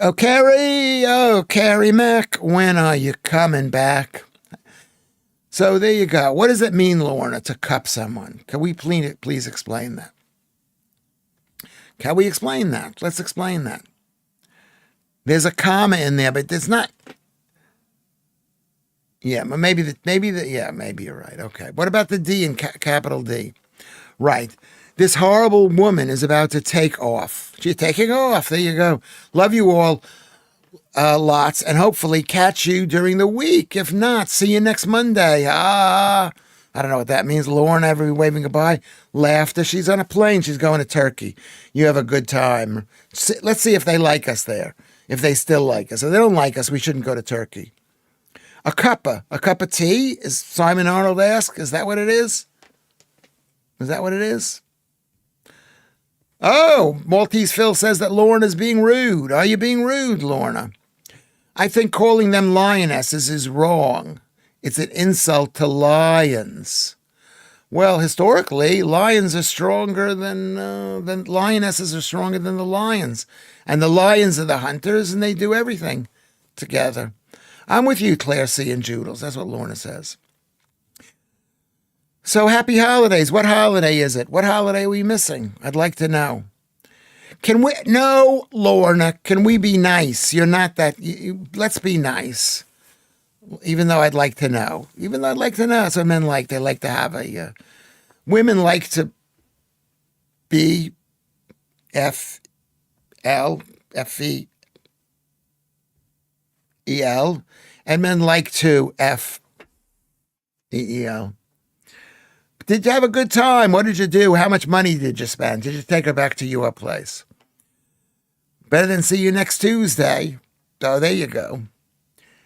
A: Oh, Carrie Mack. When are you coming back? So there you go. What does it mean, Lorna, to cup someone? Can we please explain that? Can we explain that? Let's explain that. There's a comma in there, but there's not. Yeah, maybe you're right. Okay. What about the D in capital D? Right. This horrible woman is about to take off. She's taking off. There you go. Love you all. Lots, and hopefully catch you during the week. If not, see you next Monday. I don't know what that means. Lorna, everybody waving goodbye. Laughter. She's on a plane. She's going to Turkey. You have a good time. Let's see if they like us there. If they still like us. If they don't like us, we shouldn't go to Turkey. A cup of tea? Is Simon Arnold asked? Is that what it is? Is that what it is? Oh, Maltese Phil says that Lorna's being rude. Are you being rude, Lorna? I think calling them lionesses is wrong. It's an insult to lions. Well, historically, lions are stronger than lionesses are stronger than the lions. And the lions are the hunters, and they do everything together. I'm with you, Claire C. and Joodles. That's what Lorna says. So happy holidays. What holiday is it? What holiday are we missing? I'd like to know. No, Lorna, can we be nice? You're not that, let's be nice. Even though I'd like to know. That's what men like. They like to have women like to be F-L-F-E-E-L, and men like to F-E-E-L. Did you have a good time? What did you do? How much money did you spend? Did you take her back to your place? Better than see you next Tuesday. Oh, there you go.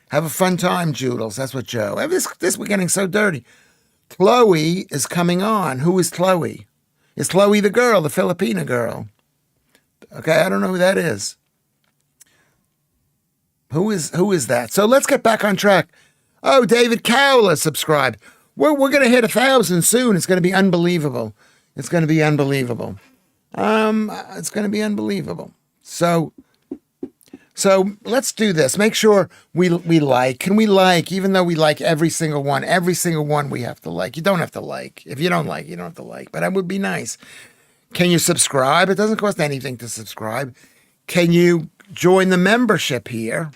A: Have a fun time, Joodles. That's what Joe. This we're getting so dirty. Chloe is coming on. Who is Chloe? Is Chloe the girl, the Filipina girl? Okay, I don't know who that is. Who is that? So let's get back on track. Oh, David Cowler subscribed. We're going to hit 1,000 soon. It's going to be unbelievable. It's going to be unbelievable. So let's do this. Make sure we like. Can we like, even though we like every single one we have to like. You don't have to like. If you don't like, you don't have to like. But that would be nice. Can you subscribe? It doesn't cost anything to subscribe. Can you join the membership here?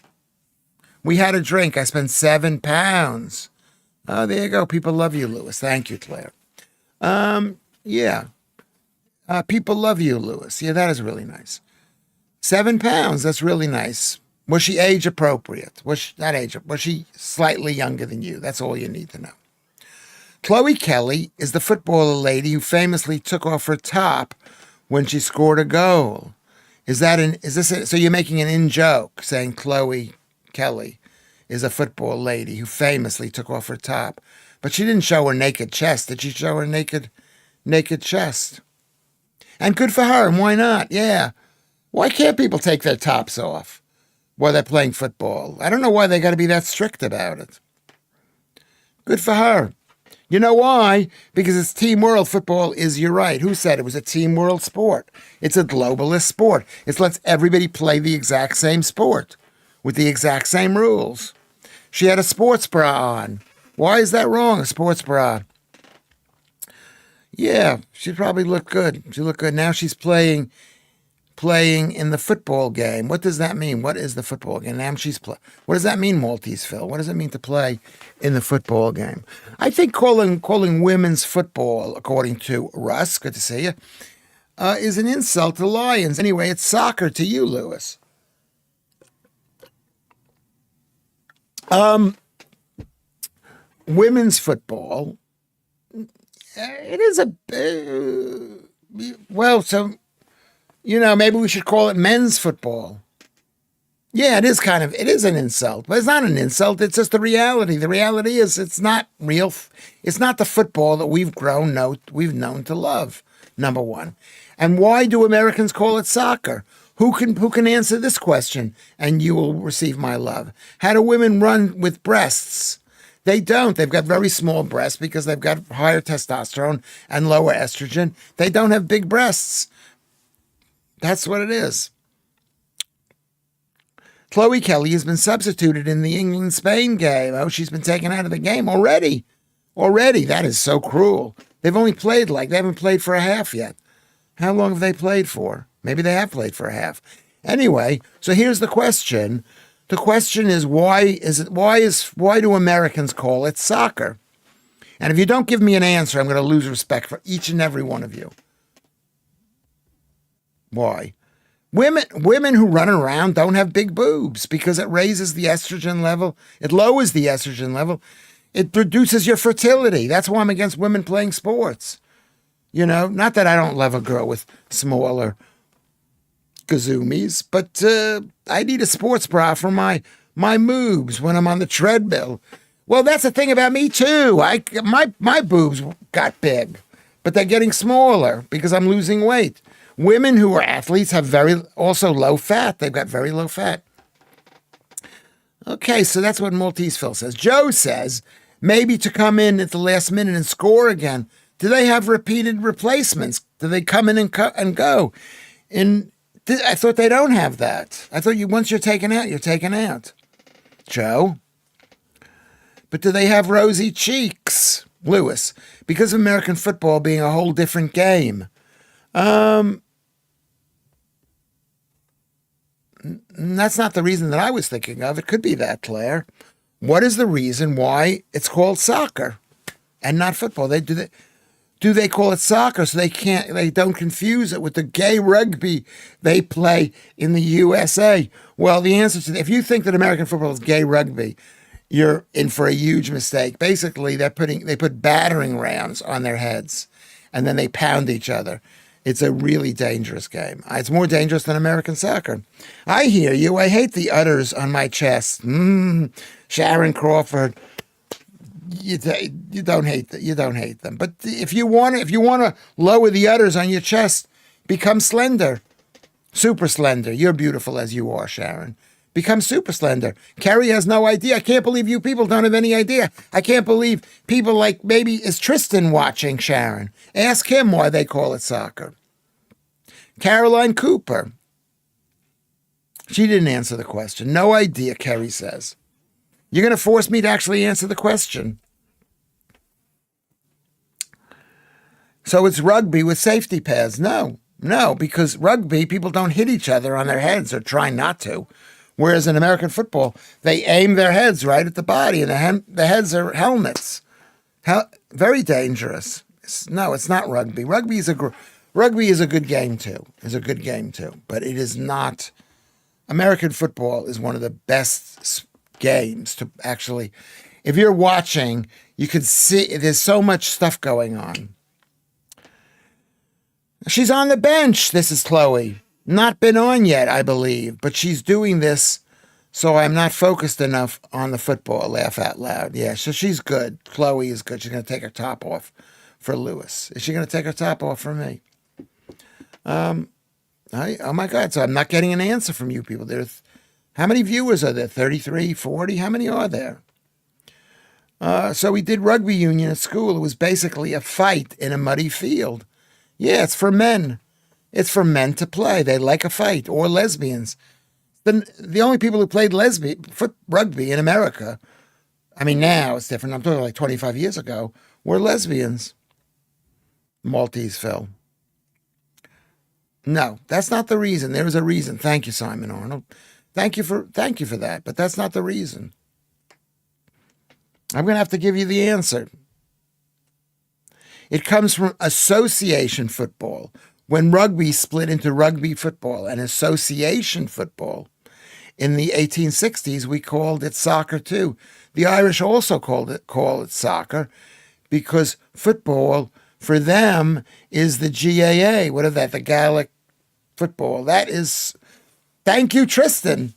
A: We had a drink. I spent £7. Oh, there you go. People love you, Lewis. Thank you, Claire. Yeah. People love you, Lewis. Yeah, that is really nice. £7. That's really nice. Was she age appropriate? Was she slightly younger than you? That's all you need to know. Chloe Kelly is the footballer lady who famously took off her top when she scored a goal. So you're making an in-joke saying Chloe Kelly is a football lady who famously took off her top. But she didn't show her naked chest. Did she show her naked chest? And good for her, and why not? Yeah. Why can't people take their tops off while they're playing football? I don't know why they got to be that strict about it. Good for her. You know why? Because it's team world. Football is, you're right. Who said it was a team world sport? It's a globalist sport. It lets everybody play the exact same sport with the exact same rules. She had a sports bra on. Why is that wrong, a sports bra? Yeah, she probably looked good. She looked good. Now she's playing in the football game. What does that mean? What is the football game? Now what does that mean, Maltese Phil? What does it mean to play in the football game? I think calling women's football, according to Russ, good to see you, is an insult to lions. Anyway, it's soccer to you, Lewis. Women's football, it is maybe we should call it men's football. Yeah, it is an insult, but it's not an insult. It's just the reality. The reality is it's not real. It's not the football that we've known to love, number one. And why do Americans call it soccer? Who can answer this question? And you will receive my love. How do women run with breasts? They don't. They've got very small breasts because they've got higher testosterone and lower estrogen. They don't have big breasts. That's what it is. Chloe Kelly has been substituted in the England-Spain game. Oh, she's been taken out of the game already. Already. That is so cruel. They haven't played for a half yet. How long have they played for? Maybe they have played for a half. Anyway, so here's the question. The question is, why do Americans call it soccer? And if you don't give me an answer, I'm going to lose respect for each and every one of you. Why? Women who run around don't have big boobs because it raises the estrogen level. It lowers the estrogen level. It reduces your fertility. That's why I'm against women playing sports. Not that I don't love a girl with smaller gazoomies, but I need a sports bra for my moobs when I'm on the treadmill. Well, that's the thing about me too. My boobs got big, but they're getting smaller because I'm losing weight. Women who are athletes have also low fat. They've got very low fat. Okay, so that's what Maltese Phil says. Joe says maybe to come in at the last minute and score again. Do they have repeated replacements? Do they come in and go? And I thought they don't have that. I thought once you're taken out, you're taken out. Joe. But do they have rosy cheeks? Lewis. Because of American football being a whole different game. That's not the reason that I was thinking of. It could be that, Claire. What is the reason why it's called soccer and not football? Do they call it soccer so they don't confuse it with the gay rugby they play in the USA? Well, the answer to that, if you think that American football is gay rugby, you're in for a huge mistake. Basically, they put battering rams on their heads and then they pound each other. It's a really dangerous game. It's more dangerous than American soccer. I hear you. I hate the udders on my chest. Sharon Crawford. You don't hate them. You don't hate them. But if you want to lower the udders on your chest, become slender, super slender. You're beautiful as you are, Sharon. Become super slender. Carrie has no idea. I can't believe you people don't have any idea. I can't believe people like, maybe is Tristan watching, Sharon? Ask him why they call it soccer. Caroline Cooper. She didn't answer the question. No idea, Kerry says. You're going to force me to actually answer the question. So it's rugby with safety pads. No, because rugby, people don't hit each other on their heads or try not to. Whereas in American football, they aim their heads right at the body, and the heads are helmets. Very dangerous. It's not rugby. Rugby is a good game too. But it is not. American football is one of the best games to actually. If you're watching, you could see there's so much stuff going on. She's on the bench. This is Chloe. Not been on yet, I believe, but she's doing this, so I'm not focused enough on the football. Laugh out loud. Yeah, so she's good. Chloe is good. She's going to take her top off for Lewis. Is she going to take her top off for me? Oh my God, so I'm not getting an answer from you people. How many viewers are there? 33, 40? How many are there? So we did rugby union at school. It was basically a fight in a muddy field. Yeah, it's for men. It's for men to play. They like a fight, or lesbians. The only people who played rugby in America, I mean, now it's different. I'm talking like 25 years ago, were lesbians. Maltese Phil. No, that's not the reason. There is a reason. Thank you, Simon Arnold. Thank you for that, but that's not the reason. I'm going to have to give you the answer. It comes from association football. When rugby split into rugby football and association football, in the 1860s, we called it soccer too. The Irish also call it soccer because football for them is the GAA. What is that? The Gaelic football. That is. Thank you, Tristan.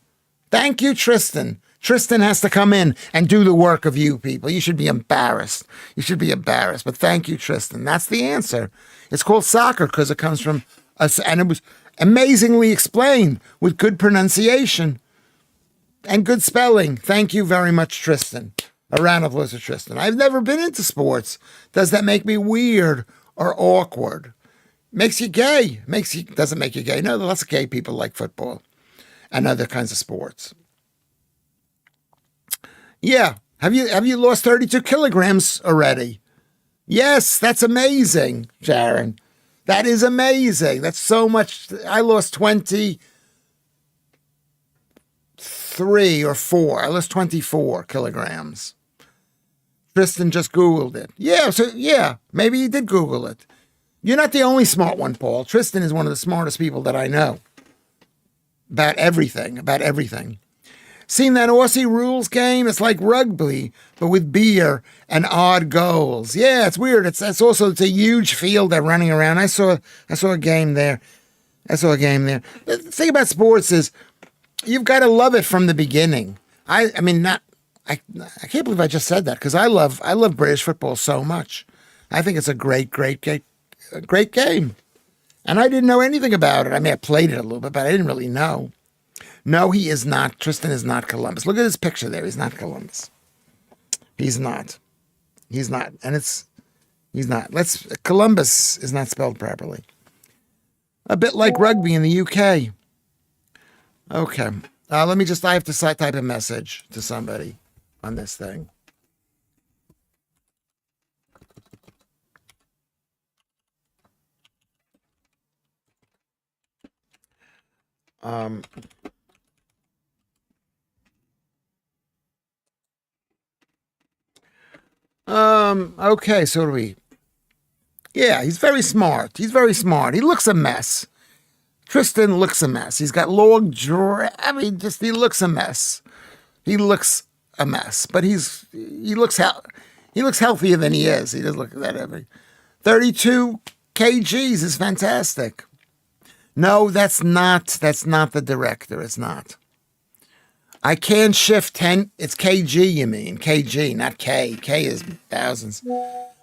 A: Thank you, Tristan. Tristan has to come in and do the work of you people. You should be embarrassed. But thank you, Tristan. That's the answer. It's called soccer because it comes from us, and it was amazingly explained with good pronunciation and good spelling. Thank you very much, Tristan. A round of applause for Tristan. I've never been into sports. Does that make me weird or awkward? Makes you gay. Doesn't make you gay. No, lots of gay people like football and other kinds of sports. Yeah. Have you lost 32 kilograms already? Yes, that's amazing, Sharon. That is amazing. That's so much. I lost 23 or 4. I lost 24 kilograms. Tristan just Googled it. Yeah, maybe he did Google it. You're not the only smart one, Paul. Tristan is one of the smartest people that I know. About everything. Seen that Aussie rules game? It's like rugby, but with beer and odd goals. Yeah, it's weird. It's a huge field they're running around. I saw a game there. The thing about sports is you've got to love it from the beginning. I can't believe I just said that because I love British football so much. I think it's a great game. And I didn't know anything about it. I mean, I played it a little bit, but I didn't really know. No, he is not. Tristan is not Columbus. Look at his picture there. He's not Columbus. He's not. He's not. And he's not. Columbus is not spelled properly. A bit like rugby in the UK. Okay. I have to type a message to somebody on this thing. Okay, so do we. Yeah, he's very smart. He's very smart. He looks a mess. Tristan looks a mess. He's got long he looks a mess. He looks a mess, but he looks healthier than he is. He doesn't look that heavy. 32 kgs is fantastic. No, that's not the director. It's not. I can shift 10. It's kg, you mean. Kg, not K. K is thousands.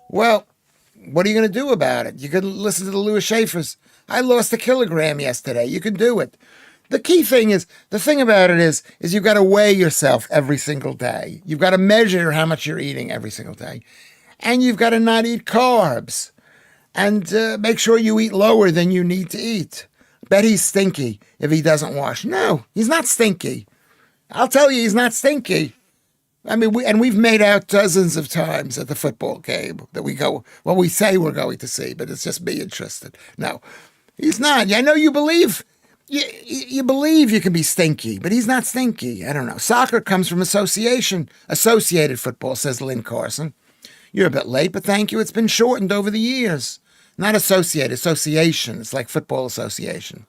A: Well, what are you going to do about it? You could listen to the Lewis Schaffers. I lost a kilogram yesterday. You can do it. The thing about it is you've got to weigh yourself every single day. You've got to measure how much you're eating every single day. And you've got to not eat carbs. And make sure you eat lower than you need to eat. Bet he's stinky if he doesn't wash. No, he's not stinky. I'll tell you, he's not stinky. I mean, we've made out dozens of times at the football game that we go, well, we say we're going to see, but it's just me interested. No, he's not. I know you believe, you believe you can be stinky, but he's not stinky. I don't know. Soccer comes from associated football, says Lynn Carson. You're a bit late, but thank you. It's been shortened over the years. Not association. It's like football association.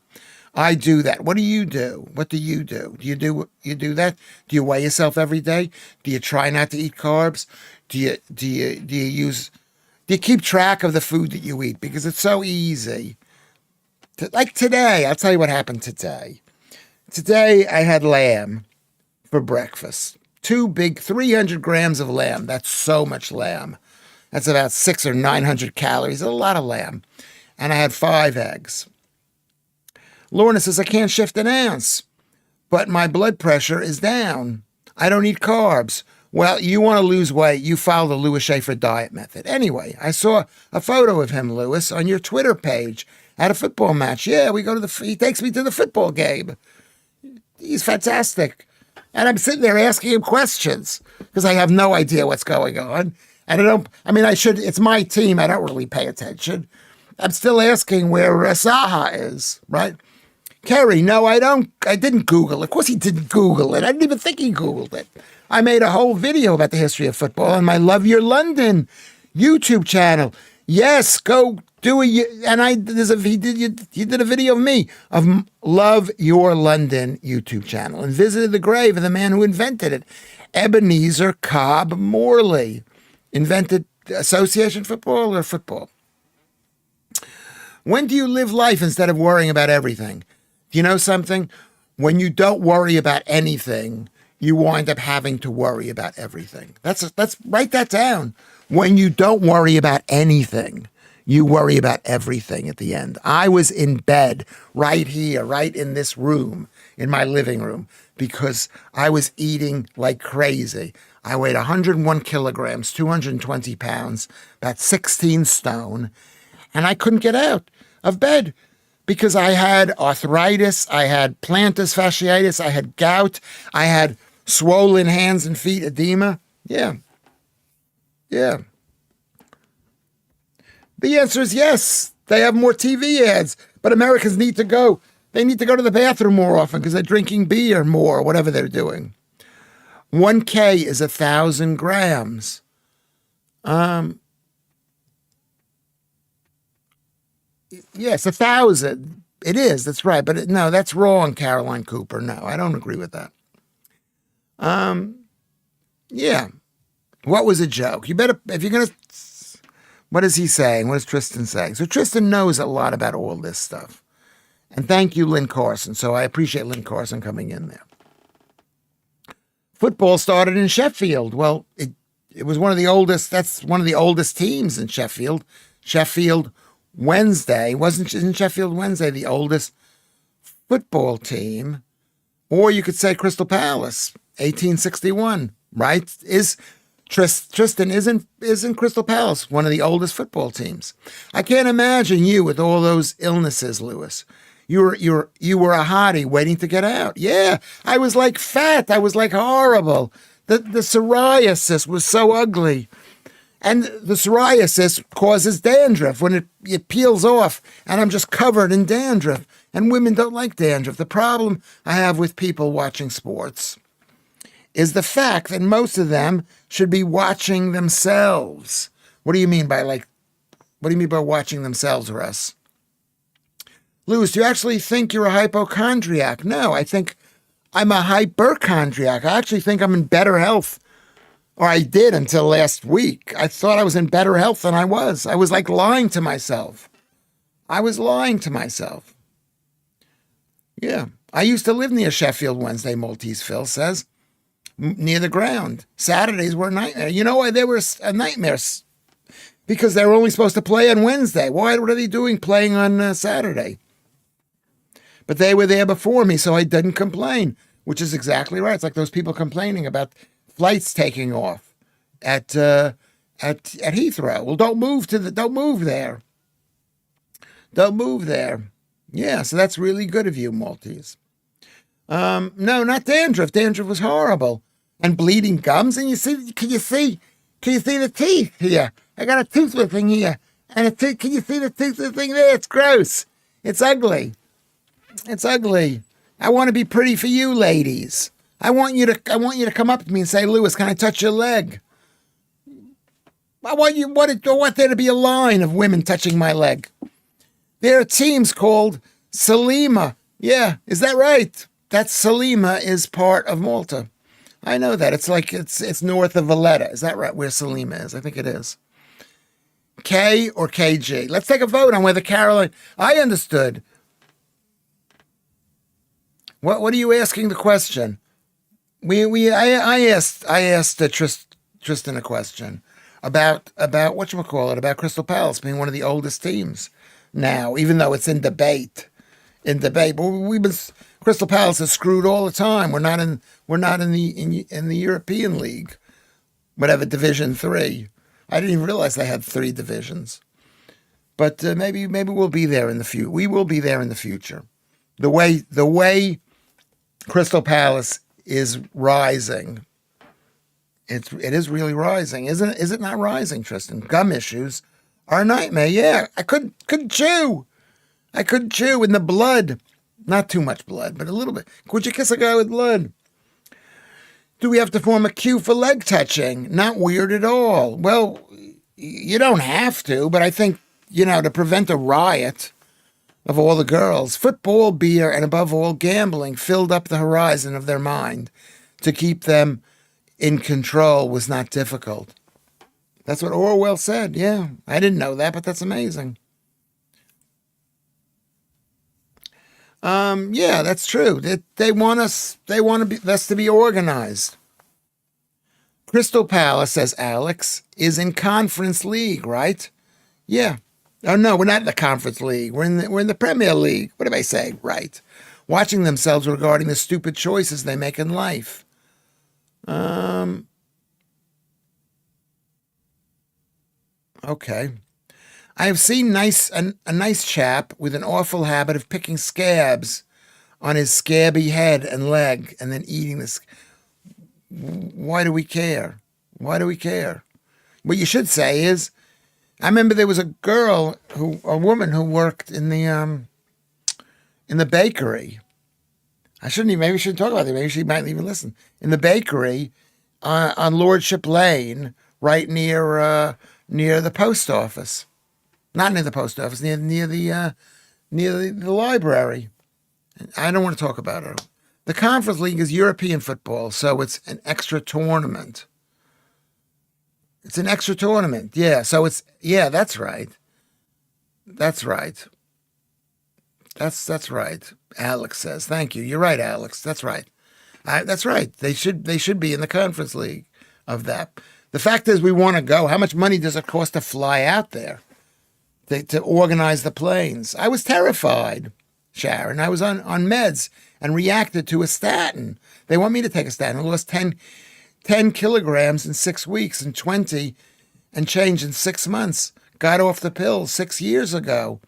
A: I do that. What do you do? What do you do? Do you do that? Do you weigh yourself every day? Do you try not to eat carbs? Do you keep track of the food that you eat? Because it's so easy. Like today, I'll tell you what happened today. Today I had lamb for breakfast. 2 big 300 grams of lamb. That's so much lamb. That's about 600 or 900 calories. A lot of lamb. And I had 5 eggs. Lorna says, I can't shift an ounce, but my blood pressure is down. I don't eat carbs. Well, you want to lose weight, you follow the Lewis Schaffer diet method. Anyway, I saw a photo of him, Lewis, on your Twitter page at a football match. Yeah, he takes me to the football game. He's fantastic. And I'm sitting there asking him questions because I have no idea what's going on. And it's my team. I don't really pay attention. I'm still asking where Saha is, right? Kerry, no, I didn't Google it. Of course he didn't Google it. I didn't even think he Googled it. I made a whole video about the history of football on my Love Your London YouTube channel. Yes, go do it. And he did a video of me of Love Your London YouTube channel and visited the grave of the man who invented it. Ebenezer Cobb Morley invented association football or football. When do you live life instead of worrying about everything? Do you know something? When you don't worry about anything, you wind up having to worry about everything. Let's write that down. When you don't worry about anything, you worry about everything at the end. I was in bed right here, right in this room, in my living room, because I was eating like crazy. I weighed 101 kilograms, 220 pounds, about 16 stone, and I couldn't get out of bed because I had arthritis, I had plantar fasciitis, I had gout, I had swollen hands and feet edema. Yeah. The answer is yes. They have more TV ads, but Americans need to go. They need to go to the bathroom more often because they're drinking beer more or whatever they're doing. 1K is 1,000 grams. Yes, 1,000. It is. That's right. But no, that's wrong, Caroline Cooper. No, I don't agree with that. Yeah. What was a joke? You better, if you're going to, what is he saying? What is Tristan saying? So Tristan knows a lot about all this stuff. And thank you, Lynn Carson. So I appreciate Lynn Carson coming in there. Football started in Sheffield. Well, it was one of the oldest, that's one of the oldest teams in Sheffield. Sheffield Wednesday. Isn't Sheffield Wednesday the oldest football team? Or you could say Crystal Palace, 1861, right? Tristan isn't Crystal Palace one of the oldest football teams? I can't imagine you with all those illnesses, Lewis. You were a hottie waiting to get out. Yeah, I was like fat. I was like horrible. The psoriasis was so ugly. And the psoriasis causes dandruff when it peels off, and I'm just covered in dandruff. And women don't like dandruff. The problem I have with people watching sports is the fact that most of them should be watching themselves. What do you mean by watching themselves, Russ? Lewis, do you actually think you're a hypochondriac? No, I think I'm a hyperchondriac. I actually think I'm in better health. Or I did until last week. I thought I was in better health than I was. I was like lying to myself. I was lying to myself. Yeah. I used to live near Sheffield Wednesday, Maltese Phil says. Near the ground. Saturdays were a nightmare. You know why they were a nightmare? Because they were only supposed to play on Wednesday. What are they doing playing on Saturday? But they were there before me, so I didn't complain, which is exactly right. It's like those people complaining about flights taking off at Heathrow. Well, don't move there. Don't move there. Yeah, so that's really good of you, Maltese. No, not dandruff. Dandruff was horrible. And bleeding gums. And can you see the teeth here? I got a toothless thing here. And can you see the toothless thing there? It's gross. It's ugly. It's ugly. I want to be pretty for you, ladies. I want you to come up to me and say, Lewis, can I touch your leg? I want there to be a line of women touching my leg. There are teams called Salima. Yeah, is that right? That Salima is part of Malta. I know that. It's north of Valletta. Is that right? Where Salima is? I think it is. K or KG? Let's take a vote on whether Caroline. I understood. What are you asking the question? I asked Tristan a question about whatchamacallit, about Crystal Palace being one of the oldest teams now, even though it's in debate. But Crystal Palace is screwed all the time. We're not in the European League, whatever, Division 3. I didn't even realize they had 3 divisions. But maybe we'll be there in the future. We will be there in the future. The way Crystal Palace is rising. It is really rising, isn't it? Is it not rising, Tristan? Gum issues are a nightmare. Yeah, I couldn't chew. I couldn't chew in the blood. Not too much blood, but a little bit. Could you kiss a guy with blood? Do we have to form a queue for leg touching? Not weird at all. Well, you don't have to, but I think, to prevent a riot of all the girls, football, beer, and above all, gambling filled up the horizon of their mind. To keep them in control was not difficult. That's what Orwell said. Yeah, I didn't know that, but that's amazing. Yeah, that's true. They want us to be organized. Crystal Palace, says Alex, is in Conference League, right? Yeah. Oh no, we're not in the Conference League. We're in the Premier League. What did I say? Right. Watching themselves regarding the stupid choices they make in life. Okay. I have seen a nice chap with an awful habit of picking scabs on his scabby head and leg and then eating this. Why do we care? Why do we care? What you should say is, I remember there was a woman who worked in the bakery. Maybe we shouldn't talk about it. Maybe she might even listen. In the bakery on Lordship Lane, right near the post office. Not near the post office, near the library. I don't want to talk about her. The Conference League is European football, so it's an extra tournament. It's an extra tournament, yeah. So that's right. That's right. That's right. Alex says, "Thank you. You're right, Alex. That's right. That's right. They should be in the Conference League of that. The fact is, we want to go. How much money does it cost to fly out there to organize the planes? I was terrified, Sharon. I was on meds, and reacted to a statin. They want me to take a statin. I lost 10 kilograms in 6 weeks and 20 and change in 6 months. Got off the pills 6 years ago.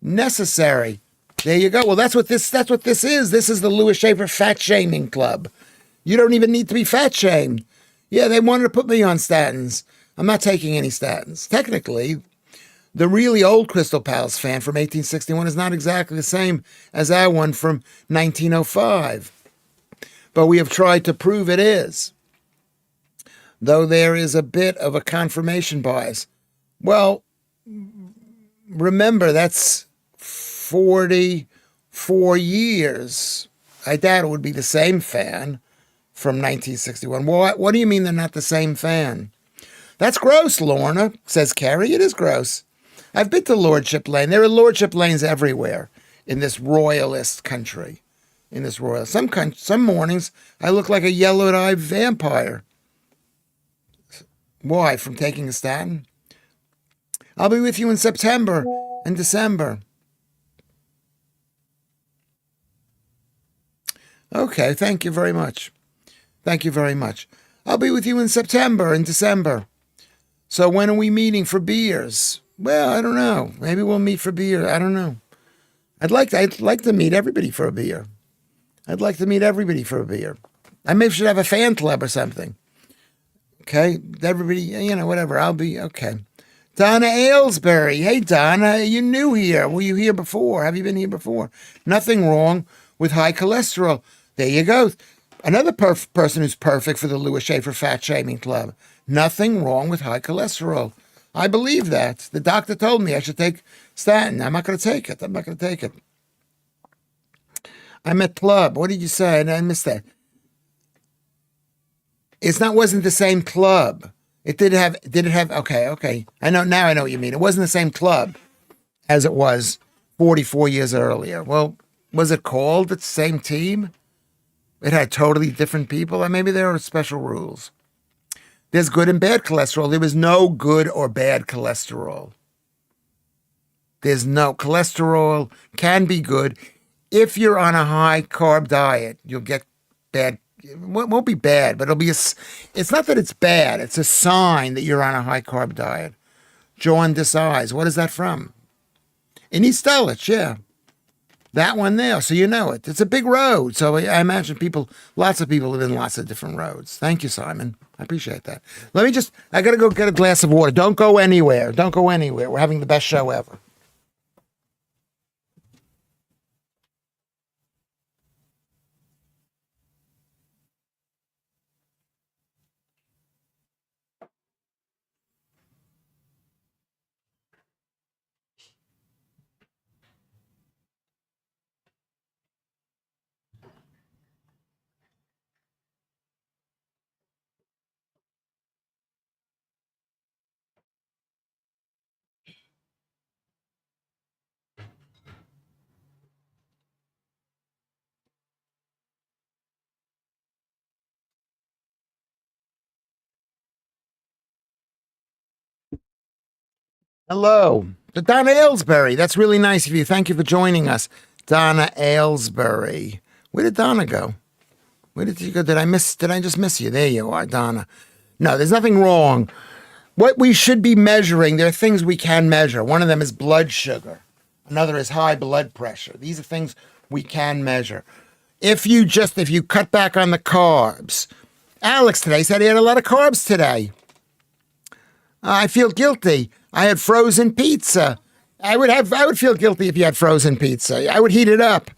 A: Necessary. There you go. Well, that's what this is. This is the Lewis Schaffer Fat Shaming Club. You don't even need to be fat shamed. Yeah, they wanted to put me on statins. I'm not taking any statins. Technically, the really old Crystal Palace fan from 1861 is not exactly the same as our one from 1905. But we have tried to prove it is. Though there is a bit of a confirmation bias. Well, remember, that's 44 years. I doubt it would be the same fan from 1961. Well, what do you mean they're not the same fan? That's gross, Lorna, says Carrie. It is gross. I've been to Lordship Lane. There are Lordship Lanes everywhere in this royalist country. Some mornings, I look like a yellow-eyed vampire. Why? From taking a statin? I'll be with you in September and December. Okay, thank you very much. Thank you very much. I'll be with you in September and December. So when are we meeting for beers? Well, I don't know. Maybe we'll meet for beer. I don't know. I'd like to meet everybody for a beer. I maybe should have a fan club or something. Okay, everybody, whatever. I'll be okay. Donna Aylesbury. Hey, Donna, you new here. Were you here before? Have you been here before? Nothing wrong with high cholesterol. There you go. Another person who's perfect for the Lewis Schaffer Fat Shaming Club. Nothing wrong with high cholesterol. I believe that. The doctor told me I should take statin. I'm not going to take it. I'm at club. What did you say? I missed that. Wasn't the same club. Did it have, okay. I know what you mean. It wasn't the same club as it was 44 years earlier. Well, was it called the same team? It had totally different people, and maybe there are special rules. There's good and bad cholesterol. There is no good or bad cholesterol. There's no cholesterol can be good. If you're on a high carb diet, you'll get bad. It won't be bad, but it's not that it's bad. It's a sign that you're on a high carb diet. Jaundice eyes. What is that from? In East Dulwich, yeah. That one there, so you know it. It's a big road, so I imagine lots of people live in lots of different roads. Thank you, Simon. I appreciate that. I got to go get a glass of water. Don't go anywhere. We're having the best show ever. Hello, to Donna Aylesbury. That's really nice of you. Thank you for joining us, Donna Aylesbury. Where did Donna go? Where did you go? Did I just miss you? There you are, Donna. No, there's nothing wrong. What we should be measuring, there are things we can measure. One of them is blood sugar. Another is high blood pressure. These are things we can measure. If you cut back on the carbs. Alex today said he had a lot of carbs today. I feel guilty. I had frozen pizza. I would feel guilty if you had frozen pizza. I would heat it up.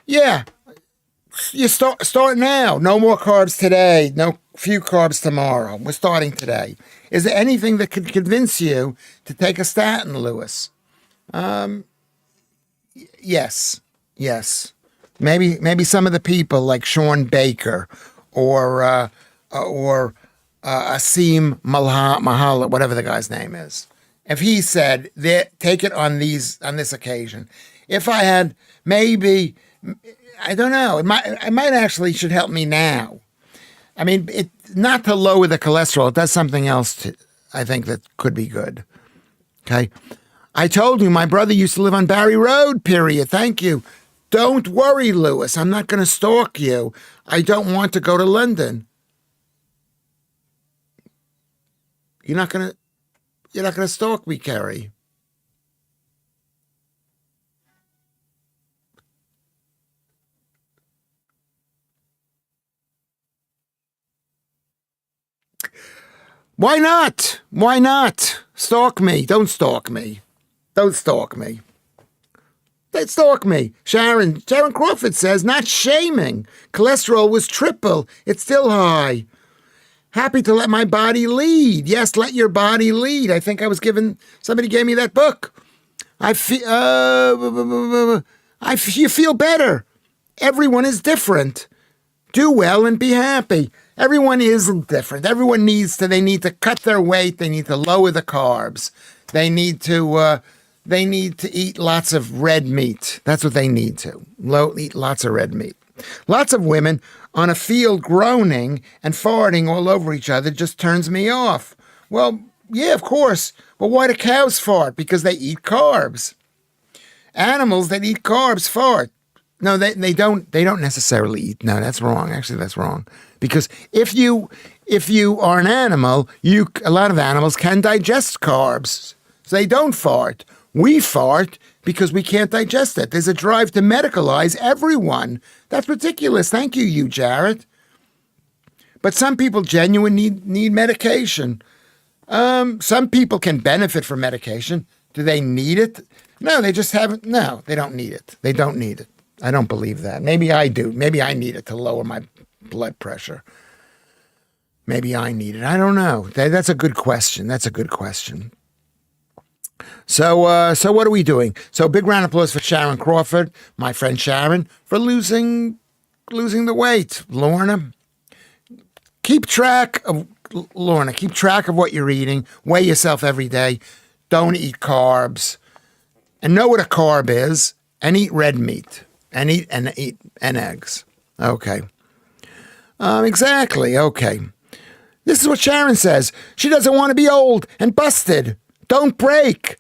A: Yeah. You start now. No more carbs today. No few carbs tomorrow. We're starting today. Is there anything that could convince you to take a statin, Lewis? Yes. Maybe some of the people like Sean Baker or Asim Mahala, whatever the guy's name is. If he said, take it on this occasion. If I had, maybe, I don't know, it might actually should help me now. I mean, not to lower the cholesterol. It does something else, I think, that could be good. Okay? I told you my brother used to live on Barry Road, period. Thank you. Don't worry, Lewis. I'm not going to stalk you. I don't want to go to London. You're not going to stalk me, Kerry. Why not? Why not? Stalk me. Don't stalk me. Don't stalk me. Don't stalk me. Sharon Crawford says, not shaming. Cholesterol was triple. It's still high. Happy to let my body lead. Yes, let your body lead. I think somebody gave me that book. You feel better. Everyone is different. Do well and be happy. Everyone isn't different. Everyone they need to cut their weight. They need to lower the carbs. They need to eat lots of red meat. That's what they need to. Eat lots of red meat. Lots of women on a field groaning and farting all over each other just turns me off. Well, yeah, of course. But why do cows fart? Because they eat carbs. Animals that eat carbs fart. No, they don't necessarily eat. No, that's wrong. Actually, that's wrong. Because if you are an animal, a lot of animals can digest carbs. So they don't fart. We fart because we can't digest it. There's a drive to medicalize everyone. That's ridiculous. Thank you, Jarrett. But some people genuinely need medication. Some people can benefit from medication. Do they need it? No, they just haven't. No, they don't need it. They don't need it. I don't believe that. Maybe I do. Maybe I need it to lower my blood pressure. Maybe I need it. I don't know. That's a good question. So what are we doing? So big round of applause for Sharon Crawford, my friend Sharon, for losing the weight. Lorna, keep track of what you're eating. Weigh yourself every day. Don't eat carbs, and know what a carb is. And eat red meat. And eat eggs. Okay. Exactly. Okay. This is what Sharon says. She doesn't want to be old and busted. Don't break.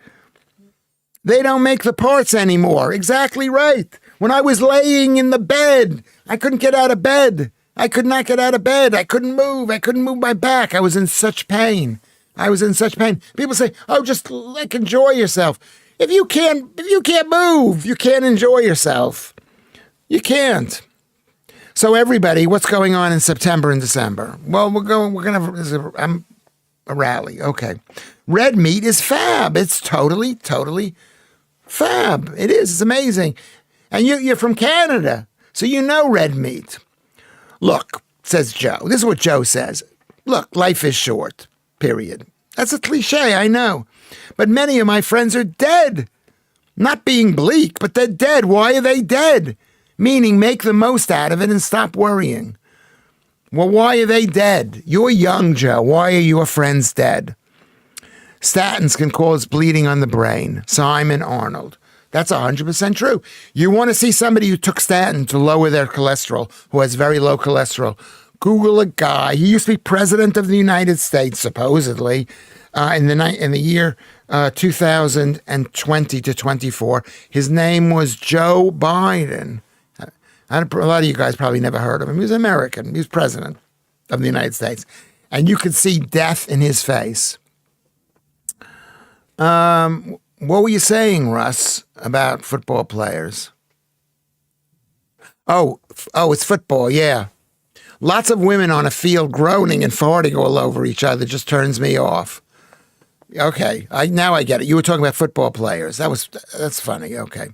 A: They don't make the parts anymore. Exactly right. When I was laying in the bed, I couldn't get out of bed. I could not get out of bed. I couldn't move. I couldn't move my back. I was in such pain. People say, "Oh, just enjoy yourself." If you can't move, you can't enjoy yourself. You can't. So everybody, what's going on in September and December? Well, we're going to have a rally. Okay. Red meat is fab. It's totally fab. It is. It's amazing. And you're from Canada, so you know red meat. Look, says Joe. This is what Joe says. Look, life is short, period. That's a cliche, I know. But many of my friends are dead. Not being bleak, but they're dead. Why are they dead? Meaning make the most out of it and stop worrying. Well, why are they dead? You're young, Joe. Why are your friends dead? Statins can cause bleeding on the brain. Simon Arnold. That's 100% true. You want to see somebody who took statin to lower their cholesterol, who has very low cholesterol. Google a guy. He used to be president of the United States, supposedly, in the year 2020 to 24. His name was Joe Biden. A lot of you guys probably never heard of him. He was American. He was president of the United States. And you could see death in his face. What were you saying, Russ, about football players? Oh, it's football, yeah. Lots of women on a field groaning and farting all over each other just turns me off. Okay, now I get it. You were talking about football players. That's funny. Okay.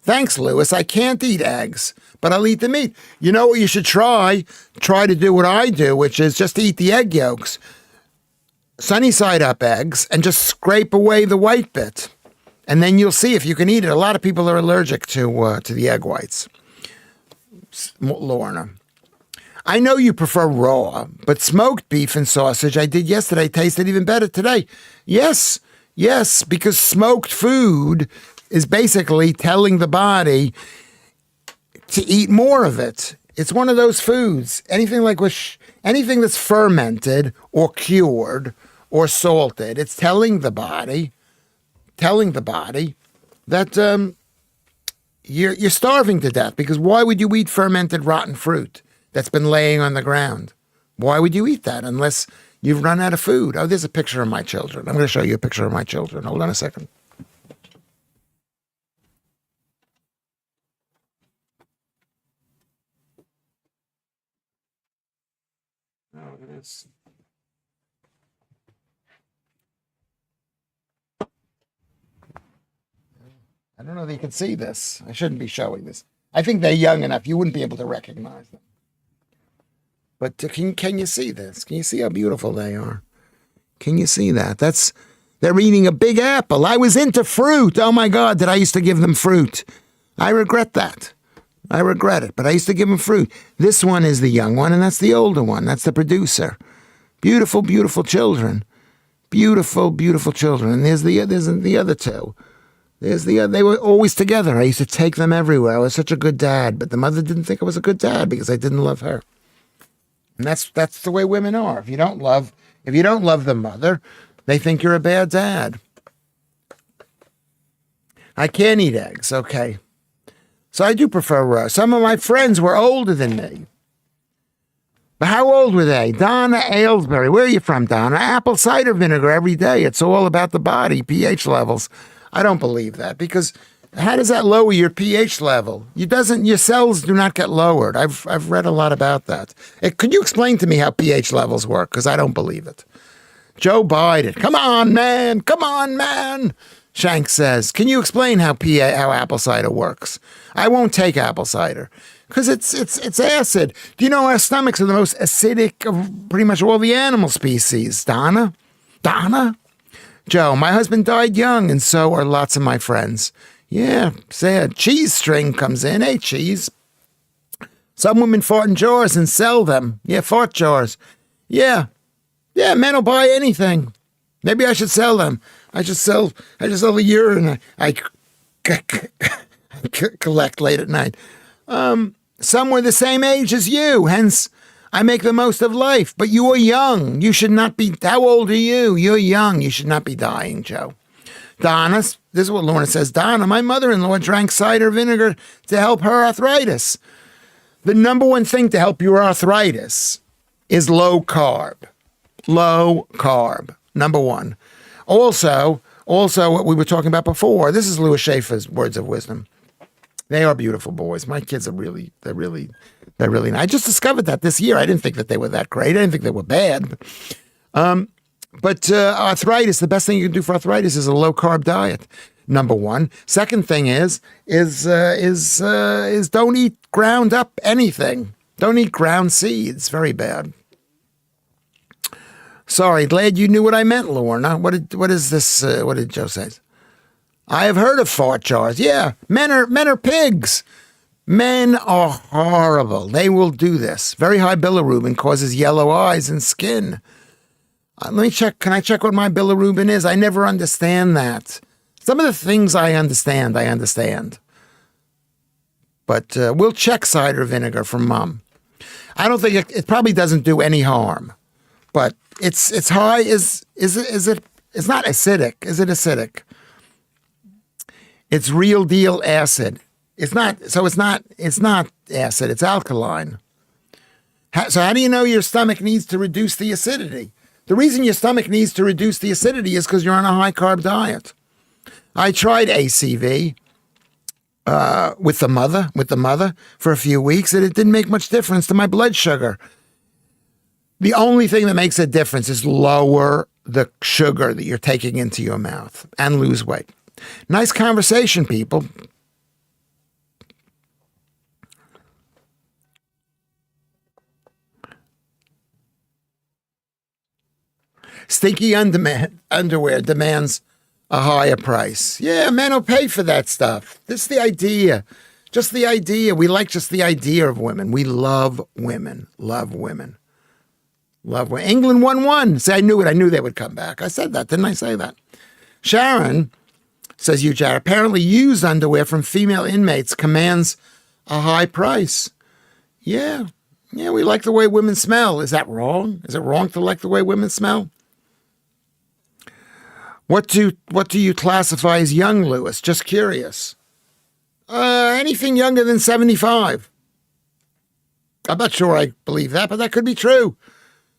A: Thanks, Lewis. I can't eat eggs, but I'll eat the meat. You know what you should try? Try to do what I do, which is just eat the egg yolks. Sunny side up eggs and just scrape away the white bit. And then you'll see if you can eat it. A lot of people are allergic to the egg whites. Lorna. I know you prefer raw, but smoked beef and sausage I did yesterday tasted even better today. Yes, because smoked food is basically telling the body to eat more of it. It's one of those foods. Anything that's fermented or cured or salted, it's telling the body that you're starving to death, because why would you eat fermented rotten fruit that's been laying on the ground? Why would you eat that unless you've run out of food? Oh, there's a picture of my children. I'm going to show you a picture of my children. Hold on a second. Oh, it is. I don't know if you can see this. I shouldn't be showing this. I think they're young enough. You wouldn't be able to recognize them. But can you see this? Can you see how beautiful they are? Can you see that? They're eating a big apple. I was into fruit. Oh my God, that I used to give them fruit. I regret that. I regret it, but I used to give them fruit. This one is the young one, and that's the older one. That's the producer. Beautiful, beautiful children. Beautiful, beautiful children. And there's the other two. They were always together. I used to take them everywhere. I was such a good dad, but the mother didn't think I was a good dad because I didn't love her. And that's the way women are. If you don't love the mother, they think you're a bad dad. I can't eat eggs. Okay. So I do prefer some of my friends were older than me. But how old were they? Donna Aylesbury. Where are you from, Donna? Apple cider vinegar every day. It's all about the body, pH levels. I don't believe that, because how does that lower your pH level? Your cells do not get lowered. I've read a lot about that. Could you explain to me how pH levels work? Because I don't believe it. Joe Biden. Come on, man. Come on, man. Shank says, can you explain how apple cider works? I won't take apple cider because it's acid. Do you know our stomachs are the most acidic of pretty much all the animal species? Donna? Joe, my husband died young, and so are lots of my friends. Yeah, sad. Cheese string comes in. Hey, cheese. Some women fart in jars and sell them. Yeah, fart jars. Yeah, men will buy anything. Maybe I should sell them. I just sell the urine I collect late at night. Some were the same age as you, hence I make the most of life. But you are young. You should not be. How old are you? You're young. You should not be dying, Joe. Donna, this is what Lorna says. Donna, my mother-in-law drank cider vinegar to help her arthritis. The number one thing to help your arthritis is low carb. Low carb. Number one. Also, what we were talking about before, this is Lewis Schaffer's words of wisdom. They are beautiful boys. My kids are they're really nice. I just discovered that this year. I didn't think that they were that great. I didn't think they were bad. But arthritis, the best thing you can do for arthritis is a low carb diet. Number one. Second thing is don't eat ground up anything. Don't eat ground seeds. Very bad. Sorry, glad you knew what I meant, Lorna. What is this? What did Joe say? I have heard of fart jars. Yeah, men are pigs. Men are horrible. They will do this. Very high bilirubin causes yellow eyes and skin. Let me check. Can I check what my bilirubin is? I never understand that. Some of the things I understand. But we'll check cider vinegar from Mom. I don't think it probably doesn't do any harm. But it's high. Is it? It's not acidic. Is it acidic? It's real deal acid. It's not. So it's not acid. It's alkaline. So how do you know your stomach needs to reduce the acidity? The reason your stomach needs to reduce the acidity is because you're on a high carb diet. I tried ACV with the mother for a few weeks, and it didn't make much difference to my blood sugar. The only thing that makes a difference is lower the sugar that you're taking into your mouth and lose weight. Nice conversation, people. Stinky underwear demands a higher price. Yeah, men will pay for that stuff. This is the idea. Just the idea. We like just the idea of women. We love women. Love women. Love women. England 1-1. See, I knew it. I knew they would come back. I said that. Didn't I say that? Sharon, says you, Jared, apparently used underwear from female inmates commands a high price. Yeah. Yeah, we like the way women smell. Is that wrong? Is it wrong to like the way women smell? What do you classify as young, Lewis? Just curious. Anything younger than 75. I'm not sure I believe that, but that could be true.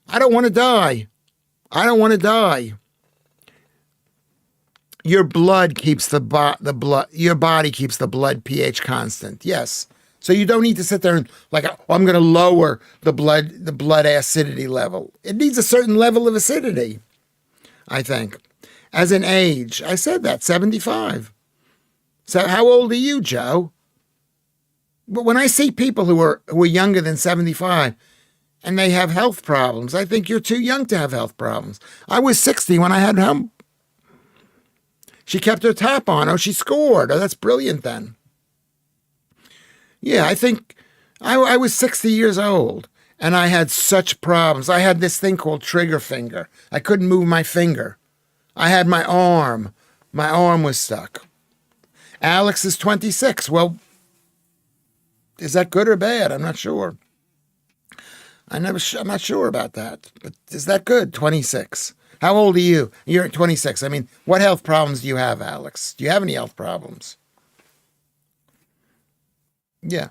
A: I don't want to die. I don't want to die. Your blood keeps the blood. Your body keeps the blood pH constant. Yes. So you don't need to sit there and like, oh, I'm going to lower the blood acidity level. It needs a certain level of acidity, I think. As an age, I said that, 75. So how old are you, Joe? But when I see people who are younger than 75 and they have health problems, I think you're too young to have health problems. I was 60 when I had him. She kept her top on. Oh, she scored. Oh, that's brilliant then. Yeah, I think I was 60 years old and I had such problems. I had this thing called trigger finger. I couldn't move my finger. I had my arm. My arm was stuck. Alex is 26. Well, is that good or bad? I'm not sure. I'm not sure about that. But is that good? 26. How old are you? You're 26. I mean, what health problems do you have, Alex? Do you have any health problems? Yeah.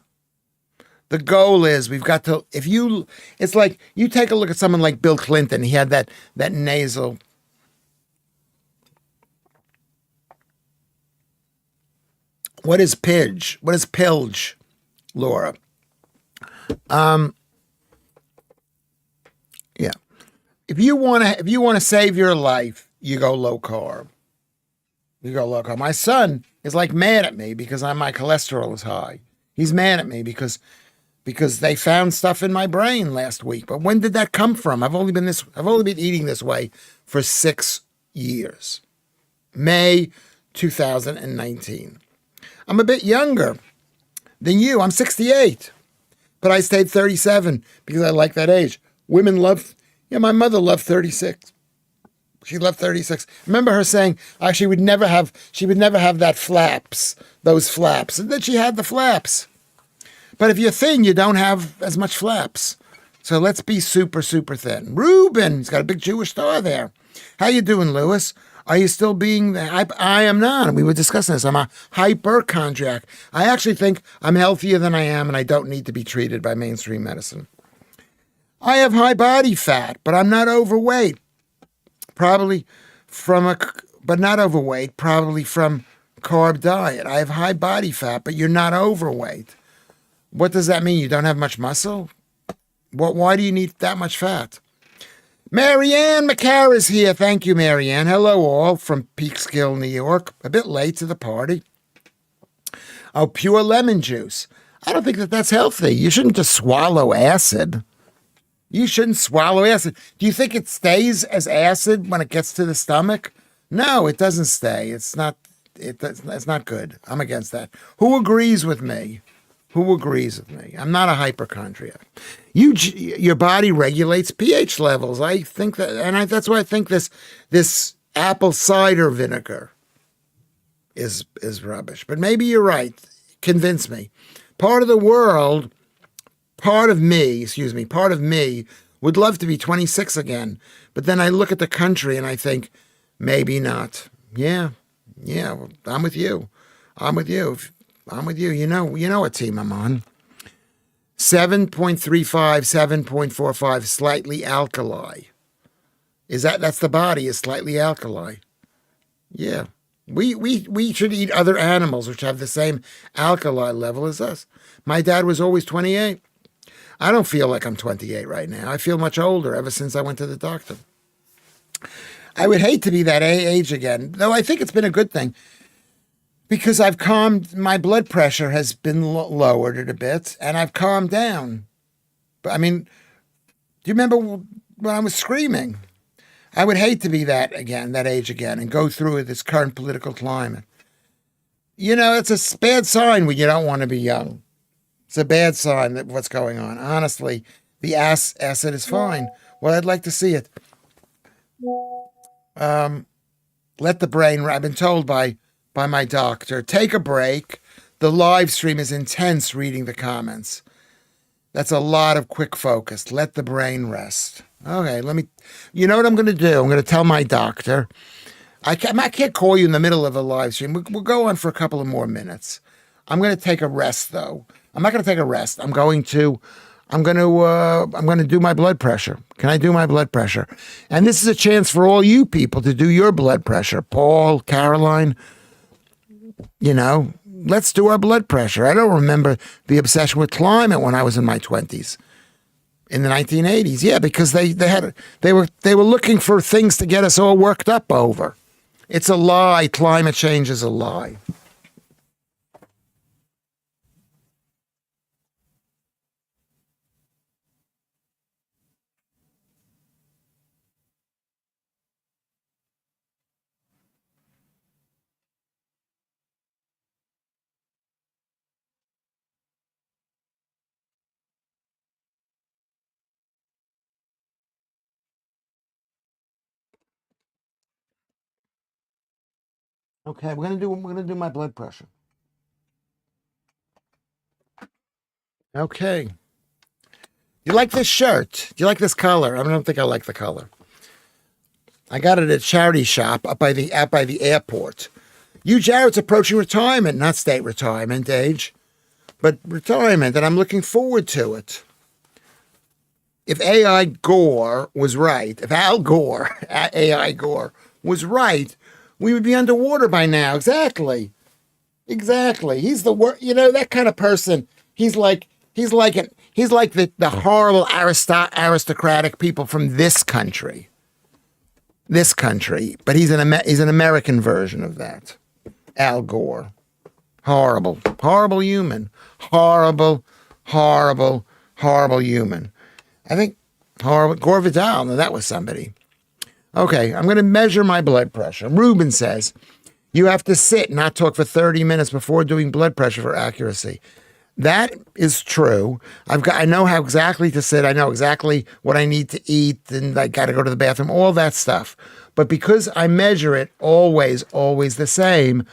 A: The goal is we've got to, it's like you take a look at someone like Bill Clinton. He had that nasal. What is pidge? What is pilge, Laura? Yeah. If you want to save your life, you go low carb. You go low carb. My son is like mad at me because my cholesterol is high. He's mad at me because they found stuff in my brain last week. But when did that come from? I've only been eating this way for 6 years. May 2019. I'm a bit younger than you. I'm 68. But I stayed 37 because I like that age. Women love, my mother loved 36. She loved 36. Remember her saying, she would never have those flaps. And then she had the flaps. But if you're thin, you don't have as much flaps. So let's be super, super thin. Reuben, he's got a big Jewish star there. How you doing, Lewis? Are you still being I am not. We were discussing this. I'm a hypochondriac. I actually think I'm healthier than I am, and I don't need to be treated by mainstream medicine. I have high body fat, but I'm not overweight. Probably from carb diet. I have high body fat, but you're not overweight. What does that mean? You don't have much muscle? Why do you need that much fat? Marianne McCarr is here. Thank you, Marianne. Hello, all from Peekskill, New York. A bit late to the party. Oh, pure lemon juice. I don't think that's healthy. You shouldn't just swallow acid. You shouldn't swallow acid. Do you think it stays as acid when it gets to the stomach? No, it doesn't stay. It's not good. I'm against that. Who agrees with me? I'm not a hypochondriac. Your body regulates pH levels. I think that, and that's why I think this apple cider vinegar is rubbish. But maybe you're right. Convince me. Part of me would love to be 26 again. But then I look at the country and I think, maybe not. Yeah, I'm with you. You know what team I'm on. 7.35, 7.45, slightly alkali. That's the body is slightly alkali. Yeah. We should eat other animals which have the same alkali level as us. My dad was always 28. I don't feel like I'm 28 right now. I feel much older ever since I went to the doctor. I would hate to be that age again, though I think it's been a good thing. Because my blood pressure has been lowered a bit, and I've calmed down. But I mean, do you remember when I was screaming? I would hate to be that age again, and go through this current political climate. It's a bad sign when you don't want to be young. It's a bad sign that what's going on. Honestly, the acid is fine. Well, I'd like to see it. Let the brain. I've been told by my doctor, take a break. The live stream is intense reading the comments. That's a lot of quick focus. Let the brain rest. Okay, you know what I'm going to do? I'm going to tell my doctor. I can't call you in the middle of a live stream. We'll go on for a couple of more minutes. I'm going to take a rest though. I'm not going to take a rest. I'm going to do my blood pressure. Can I do my blood pressure? And this is a chance for all you people to do your blood pressure. Paul, Caroline, let's do our blood pressure. I don't remember the obsession with climate when I was in my 20s. In the 1980s. Yeah, because they were looking for things to get us all worked up over. It's a lie. Climate change is a lie. Okay, we're gonna do my blood pressure. Okay. You like this shirt? Do you like this color? I don't think I like the color. I got it at a charity shop up by the airport. You, Jared's approaching retirement, not state retirement age, but retirement, and I'm looking forward to it. If AI Gore was right, if Al Gore, AI Gore, was right, we would be underwater by now. Exactly. Exactly. He's the worst. That kind of person. He's like the horrible aristocratic people from this country. This country, but he's an American version of that. Al Gore. Horrible, horrible human. Horrible, horrible, horrible human. I think horrible Gore Vidal. No, that was somebody. Okay, I'm going to measure my blood pressure. Ruben says you have to sit, not talk for 30 minutes before doing blood pressure for accuracy. That is true. I know how exactly to sit. I know exactly what I need to eat, and I got to go to the bathroom, all that stuff. But because I measure it always the same,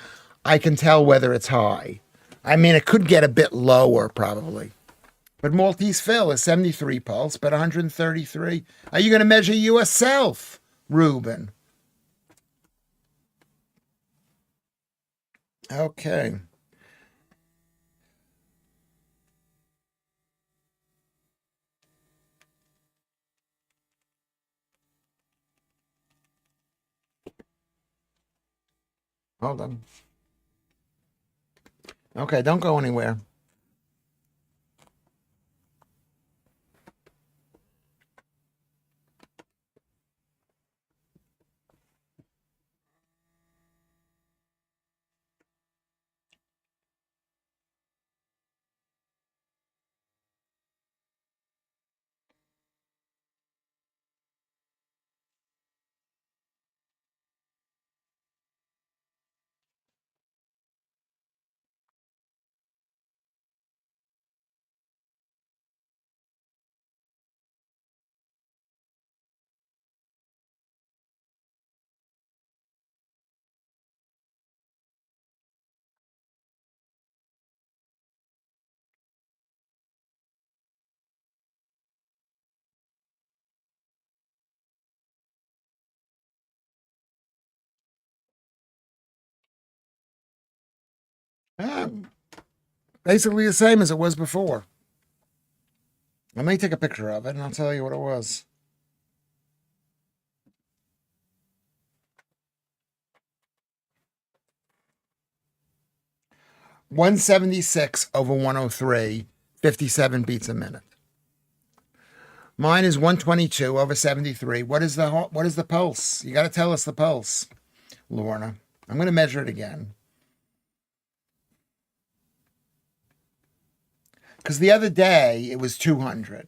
A: I can tell whether it's high. I mean, it could get a bit lower probably. But Maltese Phil is 73 pulse, but 133. Are you going to measure yourself, Ruben? Okay. Hold on. Okay, don't go anywhere. Ah, basically the same as it was before. Let me take a picture of it and I'll tell you what it was. .176 over 103, 57 beats a minute. Mine is 122 over 73. What is the pulse? You got to tell us the pulse, Lorna. I'm going to measure it again. Because the other day it was 200.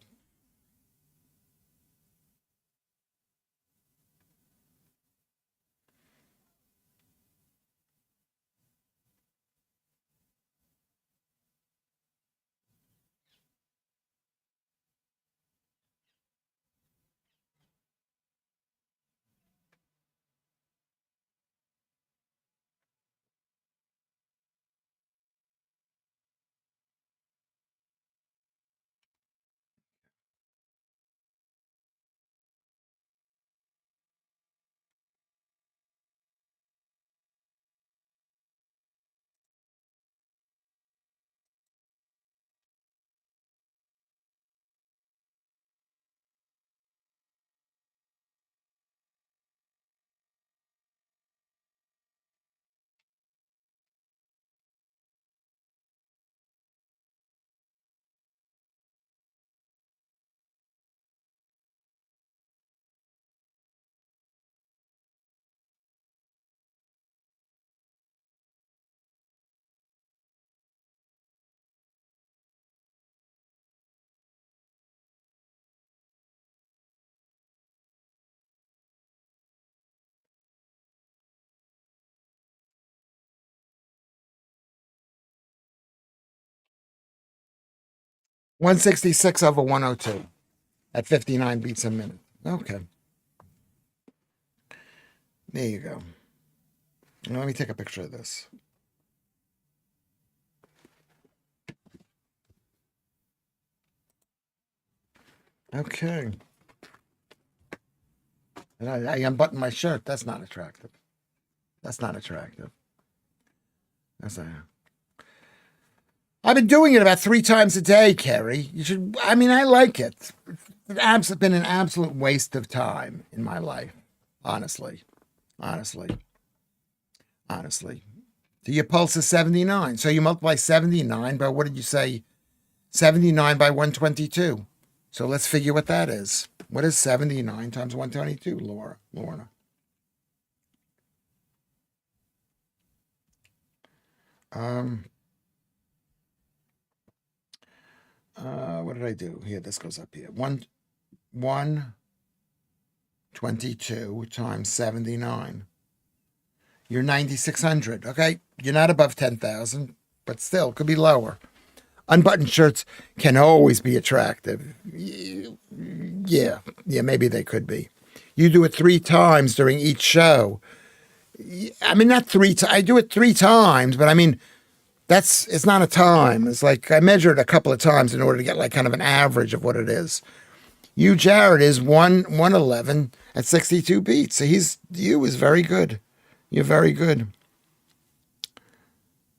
A: 166 over 102 at 59 beats a minute. Okay. There you go. Now let me take a picture of this. Okay. And I unbuttoned my shirt. That's not attractive. That's not attractive. I've been doing it about 3 times a day, Kerry. You should. I mean, I like it. It's been an absolute waste of time in my life. Honestly. So your pulse is 79. So you multiply 79 by, what did you say? 79 by 122. So let's figure what that is. What is 79 times 122, Lorna? What did I do? Here, this goes up here. 122 times 79. You're 9,600. Okay, you're not above 10,000, but still could be lower. Unbuttoned shirts can always be attractive. Yeah, maybe they could be. You do it 3 times during each show. I mean, not 3 times. I do it 3 times, but I mean, it's not a time. It's like I measured a couple of times in order to get like kind of an average of what it is. You, Jared, is 111 at 62 beats. So you is very good. You're very good.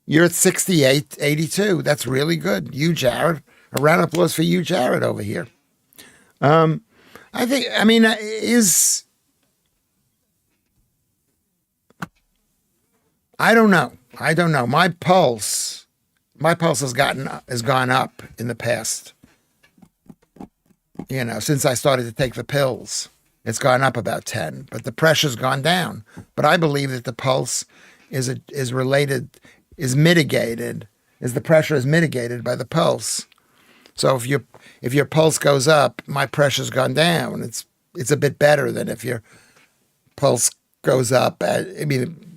A: You're at 68.82. That's really good. You, Jared. A round of applause for you, Jared, over here. I don't know. My pulse has gone up in the past. Since I started to take the pills, it's gone up about 10, but the pressure's gone down. But I believe that the pulse is mitigated, the pressure is mitigated by the pulse. So if your pulse goes up, my pressure's gone down. It's a bit better than if your pulse goes up.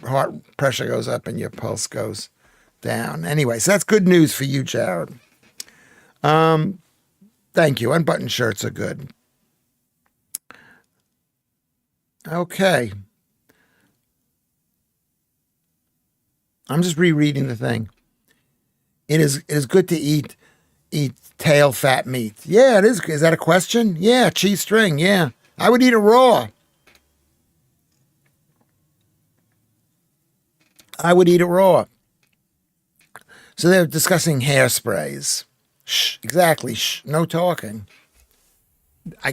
A: Heart pressure goes up and your pulse goes down. Anyway, so that's good news for you, Jared. Thank you. Unbuttoned shirts are good. Okay. I'm just rereading the thing. It is good to eat tail fat meat. Yeah, it is. Is that a question? Yeah, cheese string. Yeah. I would eat it raw. So they're discussing hairsprays. Shh, exactly. Shh, no talking.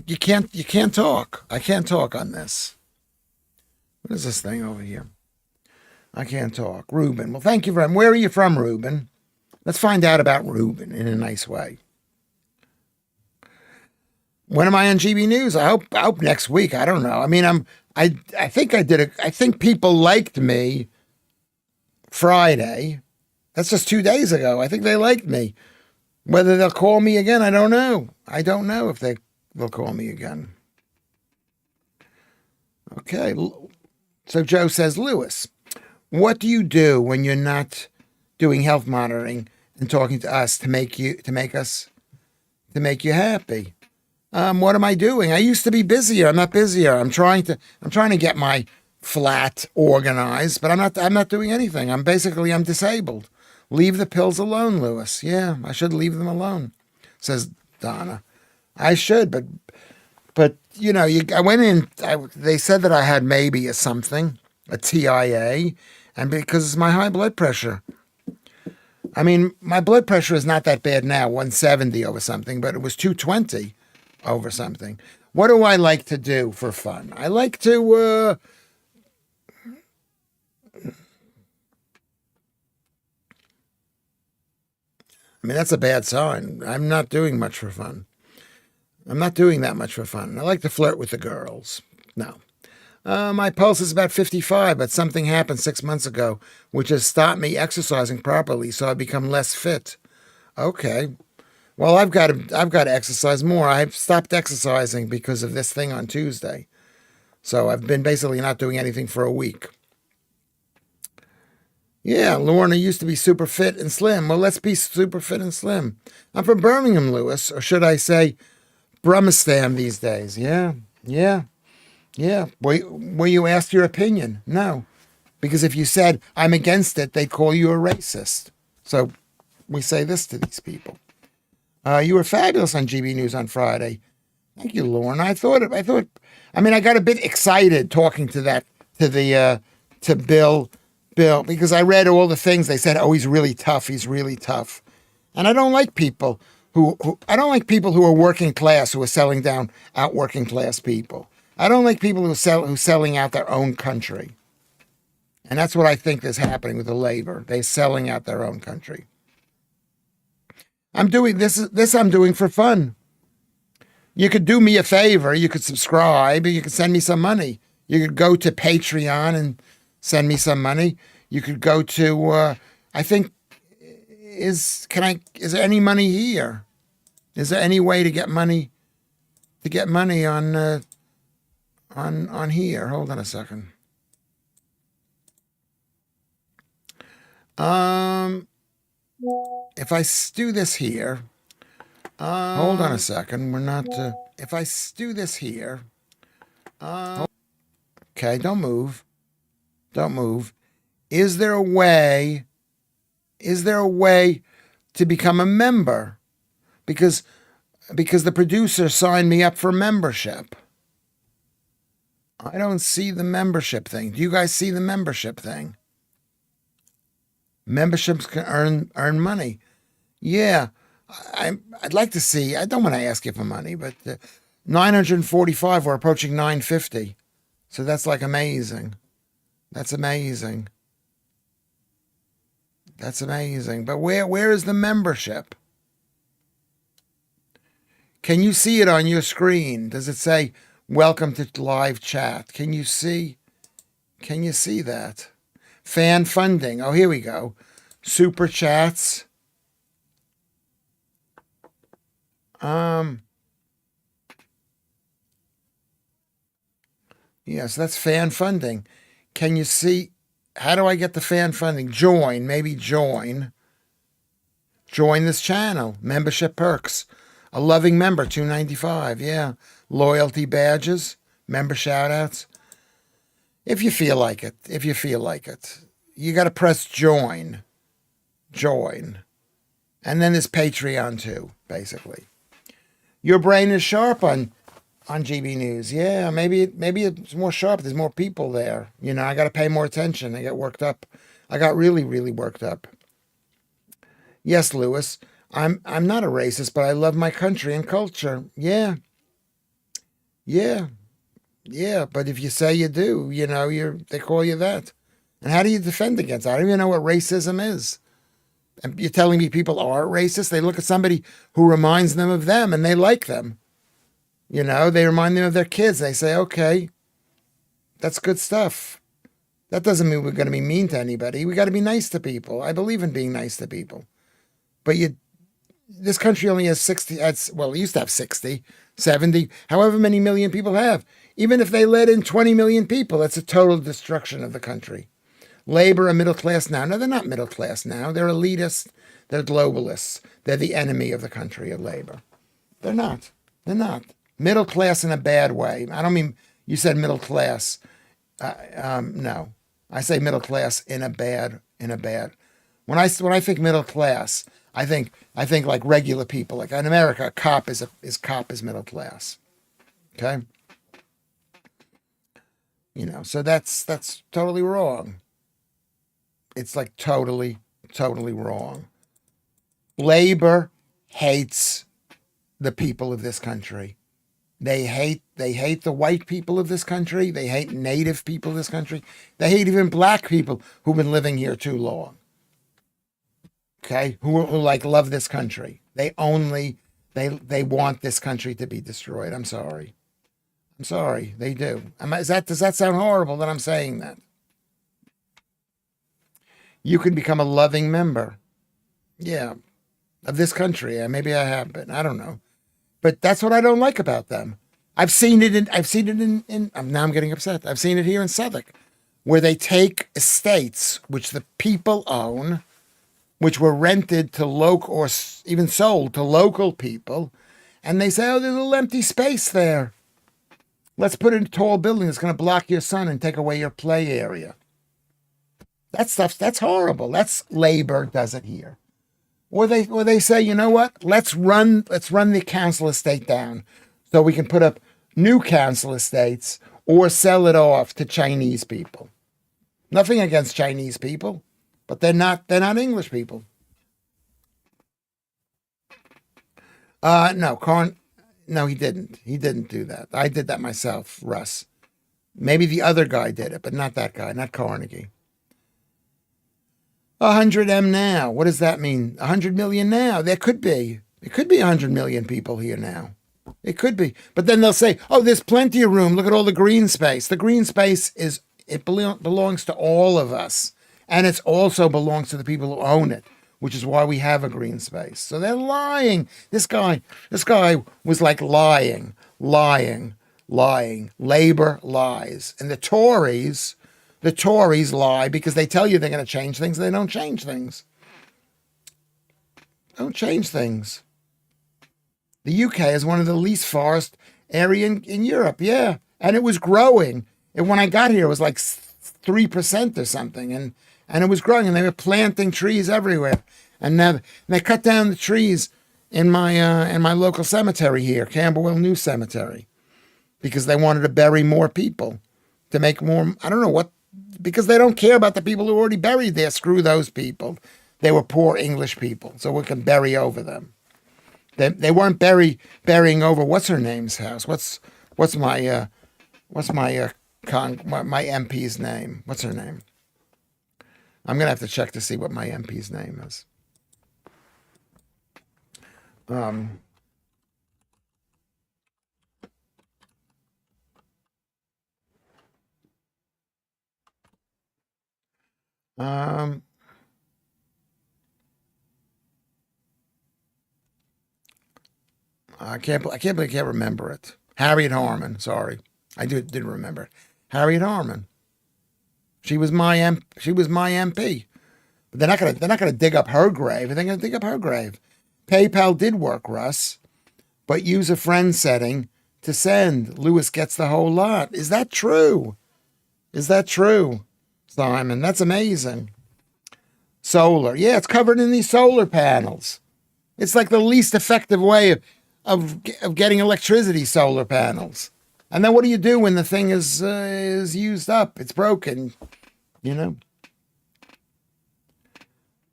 A: You can't talk. I can't talk on this. What is this thing over here? I can't talk. Ruben. Well, thank you very much. Where are you from, Ruben? Let's find out about Ruben in a nice way. When am I on GB News? I hope next week. I don't know. I mean, I think I did I think people liked me Friday. That's just 2 days ago. I think they liked me. Whether they'll call me again, I don't know. I don't know if they'll call me again. Okay. So Joe says, Lewis, what do you do when you're not doing health monitoring and talking to us to make you happy? What am I doing? I used to be busier. I'm not busier. I'm trying to get my flat organized, but I'm not doing anything. I'm disabled. Leave the pills alone, Lewis. Yeah, I should leave them alone, says Donna. I should, but I went in. They said that I had maybe a TIA, and because it's my high blood pressure. I mean, my blood pressure is not that bad now, 170 over something, but it was 220 over something. What do I like to do for fun? I like to that's a bad sign. I'm not doing much for fun. I'm not doing that much for fun. I like to flirt with the girls. No. My pulse is about 55, but something happened 6 months ago, which has stopped me exercising properly, so I've become less fit. Okay. Well, I've got to exercise more. I've stopped exercising because of this thing on Tuesday. So I've been basically not doing anything for a week. Yeah, Lorna used to be super fit and slim. Well, let's be super fit and slim. I'm from Birmingham, Lewis, or should I say Brumistan these days? Yeah, yeah, yeah. Were you asked your opinion? No. Because if you said, I'm against it, they'd call you a racist. So we say this to these people. You were fabulous on GB News on Friday. Thank you, Lorna. I mean, I got a bit excited talking to Bill, because I read all the things they said. Oh, he's really tough. He's really tough. And I don't like people I don't like people who are working class, who are selling out working class people. I don't like people who's selling out their own country. And that's what I think is happening with the labor. They're selling out their own country. I'm doing this I'm doing for fun. You could do me a favor. You could subscribe. You could send me some money. You could go to Patreon and send me some money. You could go to, I think, is there any money here? Is there any way to get money on here? Hold on a second. If I do this here, hold on a second. We're not. If I do this here, okay, don't move. Don't move. Is there a way to become a member? Because the producer signed me up for membership. I don't see the membership thing. Do you guys see the membership thing? Memberships can earn money. Yeah, I'd like to see. I don't want to ask you for money, but 945. We're approaching 950, so that's like amazing. That's amazing. That's amazing. But where is the membership? Can you see it on your screen? Does it say "Welcome to live chat"? Can you see? Can you see that? Fan funding. Oh, here we go. Super chats. Yes, that's fan funding. Can you see? How do I get the fan funding? Join. Maybe join. Join this channel. Membership perks. A loving member, $2.95. Yeah. Loyalty badges. Member shout-outs. If you feel like it. If you feel like it. You got to press join. Join. And then there's Patreon too, basically. Your brain is sharp on GB News. Yeah, maybe it's more sharp. There's more people there. You know, I got to pay more attention. I get worked up. I got really, really worked up. Yes, Lewis, I'm not a racist, but I love my country and culture. Yeah. Yeah. Yeah, but if you say you do, you know, they call you that. And how do you defend against that? I don't even know what racism is. And you're telling me people are racist? They look at somebody who reminds them of them and they like them. You know, they remind them of their kids. They say, okay, that's good stuff. That doesn't mean we're going to be mean to anybody. We got to be nice to people. I believe in being nice to people. But this country only has 60, well, it used to have 60, 70, however many million people have. Even if they let in 20 million people, that's a total destruction of the country. Labor are middle class now. No, they're not middle class now. They're elitists. They're globalists. They're the enemy of the country of labor. They're not. They're not. Middle class in a bad way. I don't mean you said middle class. No, I say middle class in a bad. When I think middle class, I think like regular people. Like in America, a cop is middle class. Okay. You know, so that's totally wrong. It's like totally wrong. Labor hates the people of this country. They hate the white people of this country. They hate native people of this country. They hate even black people who've been living here too long. Okay, who like love this country. They want this country to be destroyed. I'm sorry. They do. Does that sound horrible that I'm saying that? You can become a loving member. Yeah, of this country. Maybe I have been. I don't know. But that's what I don't like about them. I've seen it in now I'm getting upset. I've seen it here in Southwark. where they take estates which the people own, which were rented to local or even sold to local people, and they say, oh, there's a little empty space there. Let's put in a tall building that's going to block your sun and take away your play area. That's horrible. That's labor does it here. Or they say, you know what? Let's run the council estate down so we can put up new council estates or sell it off to Chinese people. Nothing against Chinese people, but they're not English people. No, he didn't. He didn't do that. I did that myself, Russ. Maybe the other guy did it, but not that guy, not Carnegie. 100 M now. What does that mean? 100 million now. There could be. It could be 100 million people here now. It could be. But then they'll say, oh, there's plenty of room. Look at all the green space. The green space belongs to all of us. And it also belongs to the people who own it, which is why we have a green space. So they're lying. This guy was like lying. Labor lies. And the Tories lie because they tell you they're going to change things. And they don't change things. Don't change things. The UK is one of the least forest area in Europe. Yeah. And it was growing. And when I got here, it was like 3% or something. And it was growing, and they were planting trees everywhere. And now they cut down the trees in my local cemetery here, Camberwell New Cemetery, because they wanted to bury more people, to make more. I don't know what, because they don't care about the people who are already buried there. Screw those people. They were poor English people, so we can bury over them. They weren't burying over what's her name's house. What's my MP's name? What's her name? I'm going to have to check to see what my MP's name is. I can't remember it. Harriet Harman. Sorry, I didn't remember it. Harriet Harman. She was my MP. But they're not gonna dig up her grave. They're gonna dig up her grave. PayPal did work, Russ, but use a friend setting to send. Lewis gets the whole lot. Is that true? Simon? That's amazing. Solar. Yeah, it's covered in these solar panels. It's like the least effective way of getting electricity, solar panels. And then what do you do when the thing is used up? It's broken, you know.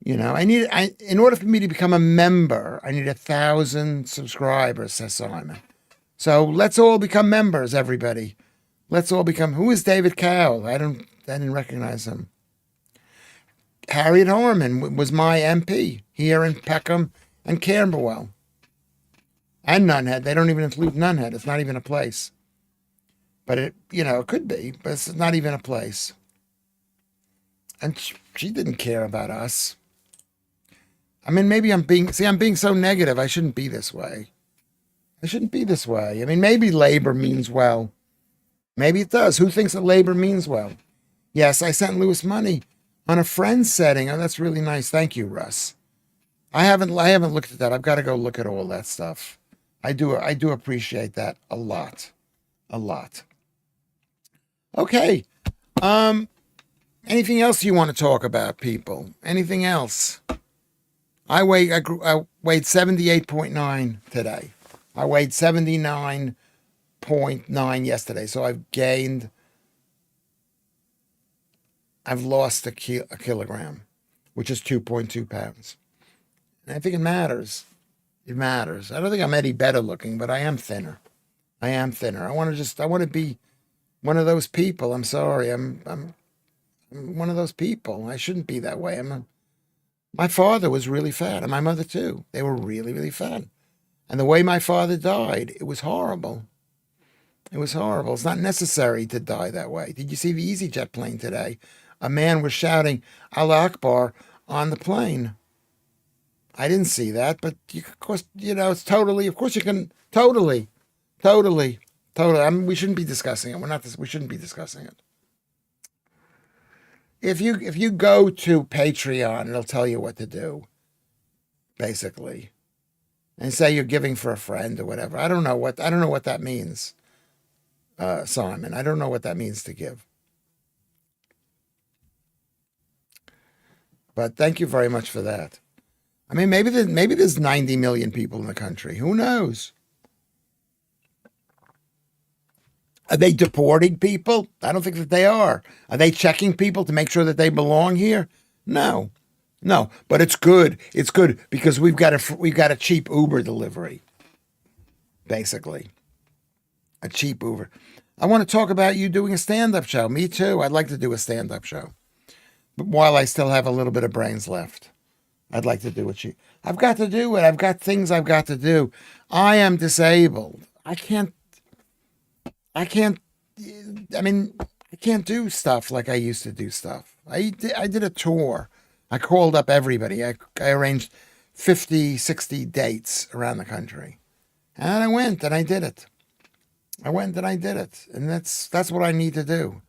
A: In order for me to become a member, I need 1,000 subscribers, says Simon. So let's all become members, everybody. Let's all become. Who is David Cowell? I didn't recognize him. Harriet Harman was my MP here in Peckham and Camberwell. And Nunhead. They don't even include Nunhead. It's not even a place. But it could be, but it's not even a place. And she didn't care about us. I mean, maybe I'm being so negative. I shouldn't be this way. I mean, maybe labor means well. Maybe it does. Who thinks that labor means well? Yes, I sent Lewis money on a friend setting. Oh, that's really nice. Thank you, Russ. I haven't looked at that. I've got to go look at all that stuff. I do appreciate that a lot. Okay. Anything else you want to talk about, people? Anything else? I weighed 78.9 today. I weighed 79.9 yesterday. So I've lost a kilogram, which is 2.2 pounds. And I think it matters. It matters. I don't think I'm any better looking, but I am thinner. I want to be one of those people. I'm sorry. I'm one of those people. I shouldn't be that way. My father was really fat, and my mother too. They were really, really fat. And the way my father died, it was horrible. It's not necessary to die that way. Did you see the EasyJet plane today? A man was shouting Allah Akbar on the plane. I didn't see that, but of course, it's totally, of course you can, totally. I mean, we shouldn't be discussing it. We shouldn't be discussing it. if you go to Patreon, it'll tell you what to do, basically, and say you're giving for a friend or whatever. I don't know what that means, Simon. I don't know what that means to give. But thank you very much for that. I mean, maybe there's 90 million people in the country. Who knows? Are they deporting people? I don't think that they are. Are they checking people to make sure that they belong here? No, no. But it's good. It's good because we've got a cheap Uber delivery, basically, a cheap Uber. I want to talk about you doing a stand-up show. Me too. I'd like to do a stand-up show, but while I still have a little bit of brains left, I'd like to do it. I've got to do it. I've got things I've got to do. I am disabled. I can't. I mean, I can't do stuff like I used to do stuff. I did a tour. I called up everybody. I arranged 50, 60 dates around the country. And I went and I did it. And that's what I need to do.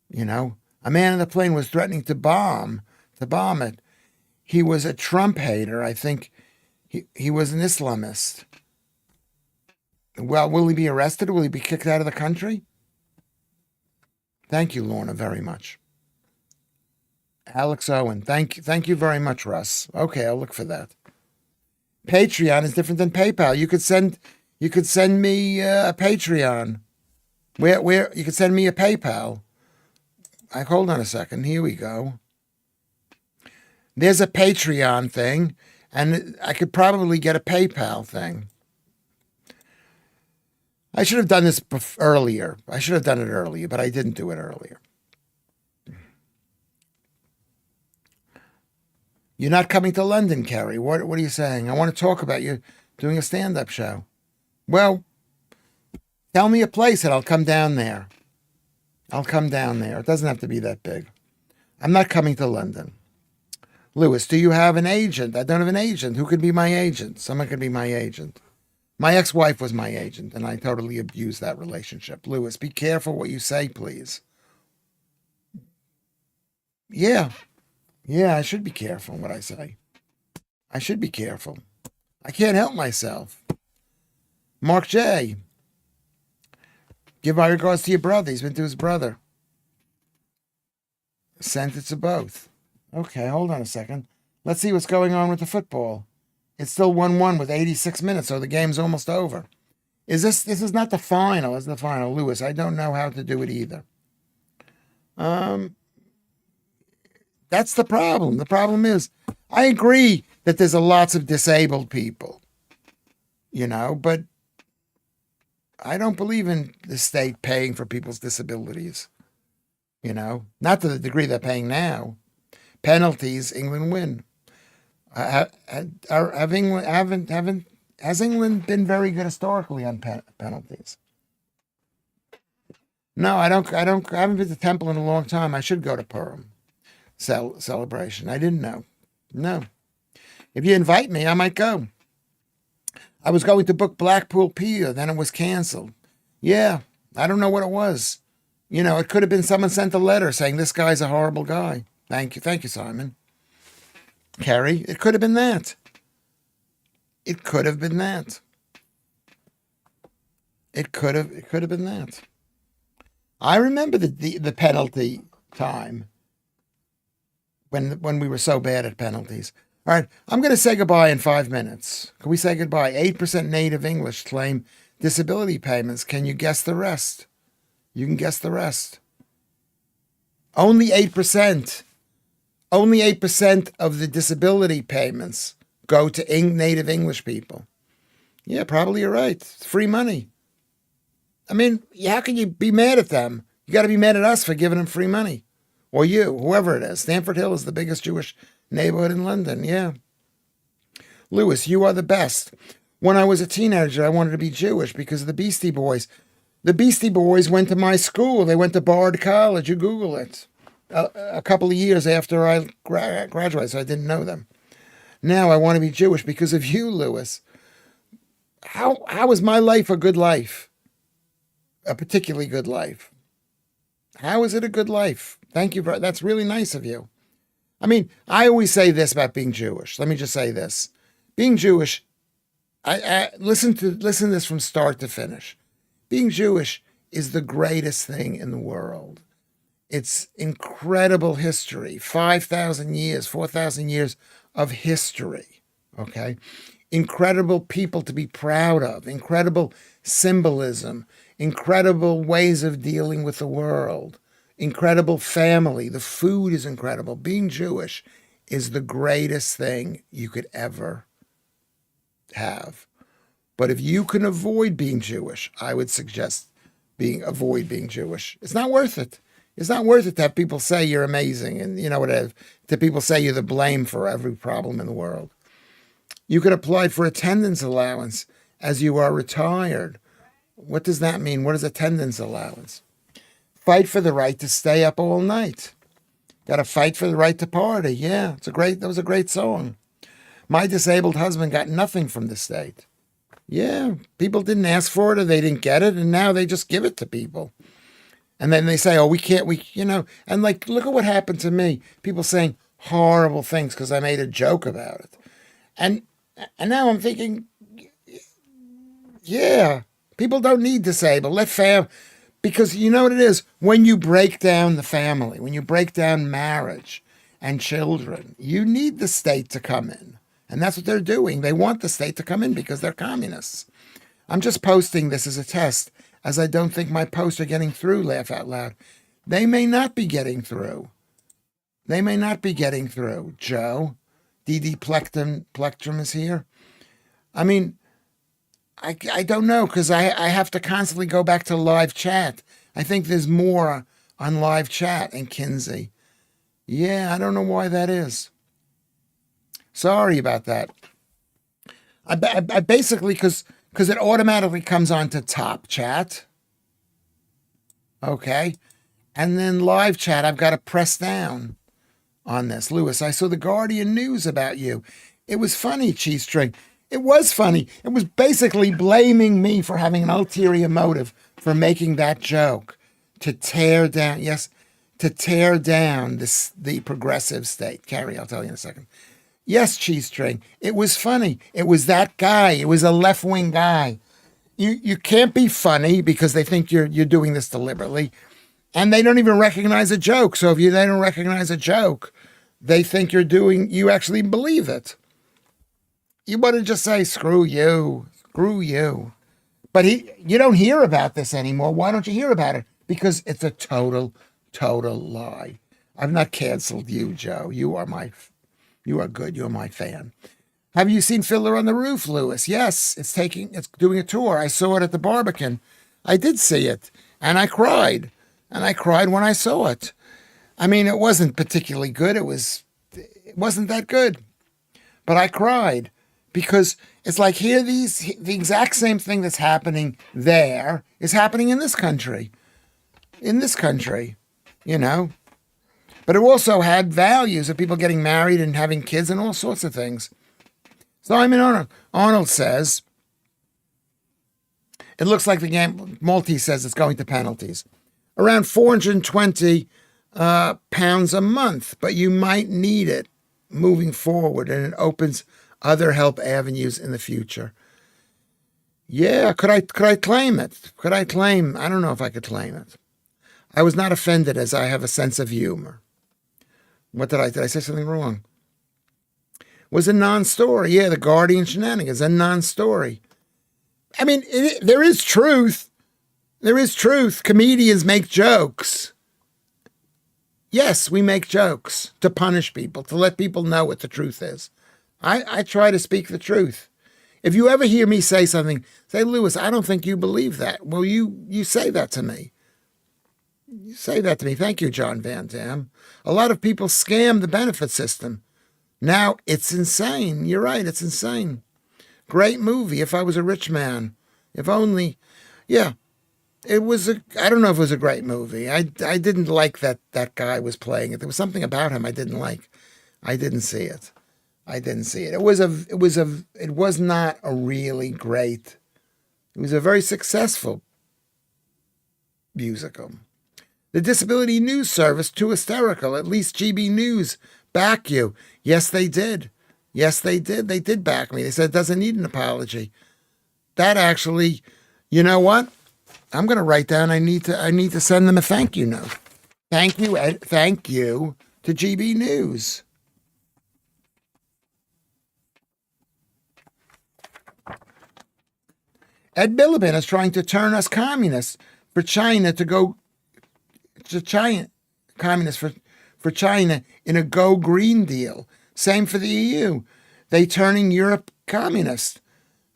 A: You know, a man in the plane was threatening to bomb it. He was a Trump hater. I think he was an Islamist. Well, will he be arrested? Will he be kicked out of the country? Thank you, Lorna, very much. Alex Owen, thank you very much, Russ. Okay, I'll look for that. Patreon is different than PayPal. You could send me a Patreon. Where you could send me a PayPal. Hold on a second. Here we go. There's a Patreon thing, and I could probably get a PayPal thing. I should have done this earlier. I should have done it earlier, but I didn't do it earlier. You're not coming to London, Kerry. What are you saying? I want to talk about you doing a stand-up show. Well, tell me a place and I'll come down there. It doesn't have to be that big. I'm not coming to London. Lewis, do you have an agent? I don't have an agent. Who could be my agent? Someone could be my agent. My ex-wife was my agent, and I totally abused that relationship. Lewis, be careful what you say, please. Yeah, I should be careful what I say. I should be careful. I can't help myself. Mark J. Give my regards to your brother. He's been to his brother. Sent it to both. Okay, hold on a second. Let's see what's going on with the football. It's still 1-1 with 86 minutes, so the game's almost over. This is not the final. It's the final, Lewis. I don't know how to do it either. That's the problem. The problem is, I agree that there's lots of disabled people, but I don't believe in the state paying for people's disabilities, not to the degree they're paying now. Penalties, England win. Has England been very good historically on penalties? No, I haven't been to Temple in a long time. I should go to Purim celebration. I didn't know. No. If you invite me, I might go. I was going to book Blackpool Pier, then it was canceled. Yeah, I don't know what it was. It could have been someone sent a letter saying this guy's a horrible guy. Thank you, Simon. Kerry, it could have been that. It could have been that. I remember the penalty time when we were so bad at penalties. All right, I'm going to say goodbye in 5 minutes. Can we say goodbye? 8% native English claim disability payments. Can you guess the rest? You can guess the rest. Only 8%. Only 8% of the disability payments go to native English people. Yeah, probably you're right. It's free money. I mean, how can you be mad at them? You got to be mad at us for giving them free money. Or you, whoever it is. Stamford Hill is the biggest Jewish neighborhood in London, yeah. Lewis, you are the best. When I was a teenager, I wanted to be Jewish because of the Beastie Boys. The Beastie Boys went to my school. They went to Bard College. You Google it. A couple of years after I graduated, so I didn't know them. Now I want to be Jewish because of you, Lewis. How is my life a good life? A particularly good life? How is it a good life? Thank you. That's really nice of you. I mean, I always say this about being Jewish. Let me just say this. Being Jewish, I listen to this from start to finish. Being Jewish is the greatest thing in the world. It's incredible history, 5,000 years, 4,000 years of history, okay? Incredible people to be proud of, incredible symbolism, incredible ways of dealing with the world, incredible family. The food is incredible. Being Jewish is the greatest thing you could ever have. But if you can avoid being Jewish, I would suggest avoid being Jewish. It's not worth it. It's not worth it to have people say you're amazing and whatever, to people say you're the blame for every problem in the world. You could apply for attendance allowance as you are retired. What does that mean? What is attendance allowance? Fight for the right to stay up all night. Got to fight for the right to party. Yeah, that was a great song. My disabled husband got nothing from the state. Yeah, people didn't ask for it or they didn't get it, and now they just give it to people. And then they say, oh, and like, look at what happened to me. People saying horrible things because I made a joke about it. And now I'm thinking, yeah, people don't need disabled. Because you know what it is? When you break down the family, when you break down marriage and children, you need the state to come in. And that's what they're doing. They want the state to come in because they're communists. I'm just posting this as a test, as I don't think my posts are getting through, laugh out loud. They may not be getting through. They may not be getting through. Joe, DD Plectrum is here. I mean, I don't know, because I have to constantly go back to live chat. I think there's more on live chat and Kinsey. Yeah, I don't know why that is. Sorry about that. I basically, because it automatically comes onto top chat. Okay. And then live chat, I've got to press down on this. Lewis, I saw the Guardian news about you. It was funny, Cheese String. It was funny. It was basically blaming me for having an ulterior motive for making that joke to tear down, the progressive state. Carrie, I'll tell you in a second. Yes, Cheese String. It was funny. It was that guy. It was a left-wing guy. You can't be funny because they think you're doing this deliberately, and they don't even recognize a joke. So if they don't recognize a joke, they think you actually believe it. You want to just say, screw you. But you don't hear about this anymore. Why don't you hear about it? Because it's a total lie. I've not canceled you, Joe. You are good. You're my fan. Have you seen Fiddler on the Roof, Lewis? Yes, it's doing a tour. I saw it at the Barbican. I did see it, and I cried. And I cried when I saw it. I mean, it wasn't particularly good. It wasn't that good. But I cried because it's like the exact same thing that's happening there is happening in this country. But it also had values of people getting married and having kids and all sorts of things. Simon Arnold says, it looks like the game, Maltese says it's going to penalties. Around 420 pounds a month, but you might need it moving forward, and it opens other help avenues in the future. Yeah, could I claim it? I don't know if I could claim it. I was not offended, as I have a sense of humor. What did I say something wrong? Was a non-story. Yeah, the Guardian shenanigans, a non-story. I mean, there is truth. There is truth. Comedians make jokes. Yes, we make jokes to punish people, to let people know what the truth is. I try to speak the truth. If you ever hear me say something, say, Lewis, I don't think you believe that. Well, you say that to me. You say that to me. Thank you, John Van Dam. A lot of people scam the benefit system. Now, it's insane. You're right, it's insane. Great movie, If I Was a Rich Man. If only, yeah. I don't know if it was a great movie. I didn't like that guy was playing it. There was something about him I didn't like. I didn't see it. It was not a really great, it was a very successful musical. The Disability News Service, too hysterical. At least GB News back you. Yes, they did. Yes, they did. They did back me. They said it doesn't need an apology. That actually, you know what? I'm going to write down. I need to send them a thank you note. Thank you, Ed. Thank you to GB News. Ed Miliband is trying to turn us communists for China to go to China, communists for China in a go green deal. Same for the EU. They turning Europe communist.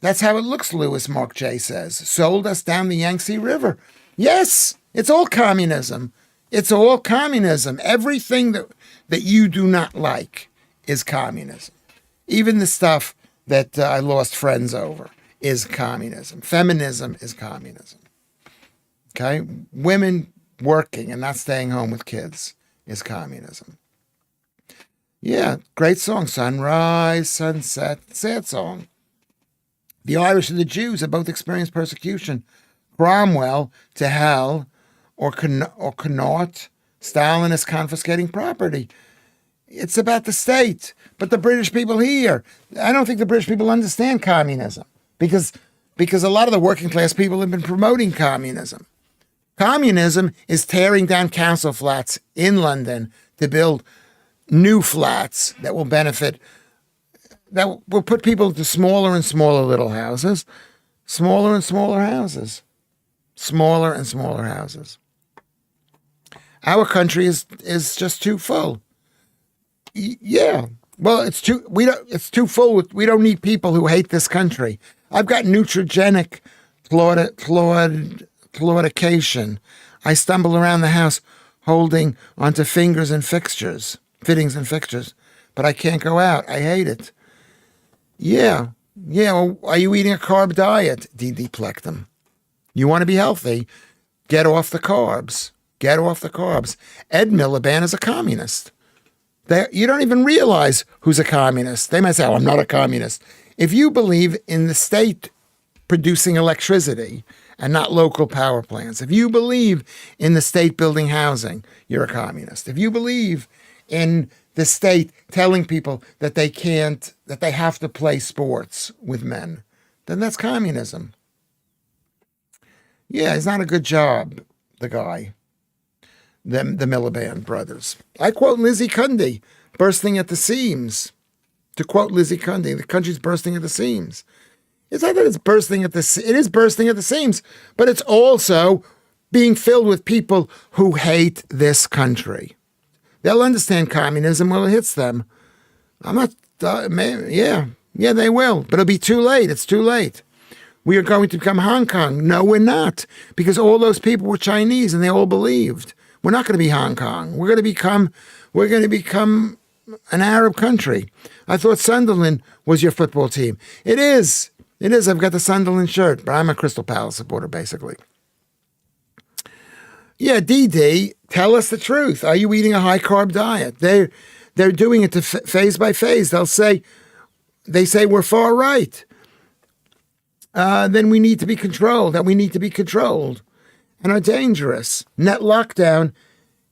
A: That's how it looks, Lewis Mark J says. Sold us down the Yangtze River. Yes, it's all communism. It's all communism. Everything that you do not like is communism. Even the stuff that I lost friends over is communism. Feminism is communism. Okay? Women working and not staying home with kids is communism. Yeah, great song. Sunrise, sunset, sad song. The Irish and the Jews have both experienced persecution. Cromwell to hell or Connaught. Stalin is confiscating property. It's about the state. But the British people here, I don't think the British people understand communism because a lot of the working class people have been promoting communism. Communism is tearing down council flats in London to build new flats that will benefit, that will put people into smaller and smaller little houses, smaller and smaller houses, smaller and smaller houses. Our country is just too full. Yeah. Well, it's too full. We don't need people who hate this country. I've got neutrogenic claudication. I stumble around the house holding onto fittings and fixtures, but I can't go out. I hate it. Yeah. Well, are you eating a carb diet, DD Plectum? You want to be healthy? Get off the carbs. Get off the carbs. Ed Miliband is a communist. You don't even realize who's a communist. They might say, oh, I'm not a communist. If you believe in the state producing electricity and not local power plants, if you believe in the state building housing, you're a communist. If you believe in the state telling people that they have to play sports with men, then that's communism. Yeah, it's not a good job, the guy. The Miliband brothers. I quote Lizzie Cundy, bursting at the seams. To quote Lizzie Cundy, the country's bursting at the seams. It's not that it's bursting at it is bursting at the seams, but it's also being filled with people who hate this country. They'll understand communism when it hits them. I'm not, yeah, they will, but it'll be too late. It's too late. We are going to become Hong Kong. No, we're not, because all those people were Chinese and they all believed. We're not going to be Hong Kong. We're going to become an Arab country. I thought Sunderland was your football team. It is. I've got the Sunderland shirt, but I'm a Crystal Palace supporter, basically. Yeah, DD, tell us the truth. Are you eating a high-carb diet? They're doing it phase by phase. They say we're far right. Then we need to be controlled, that we need to be controlled and are dangerous. Net lockdown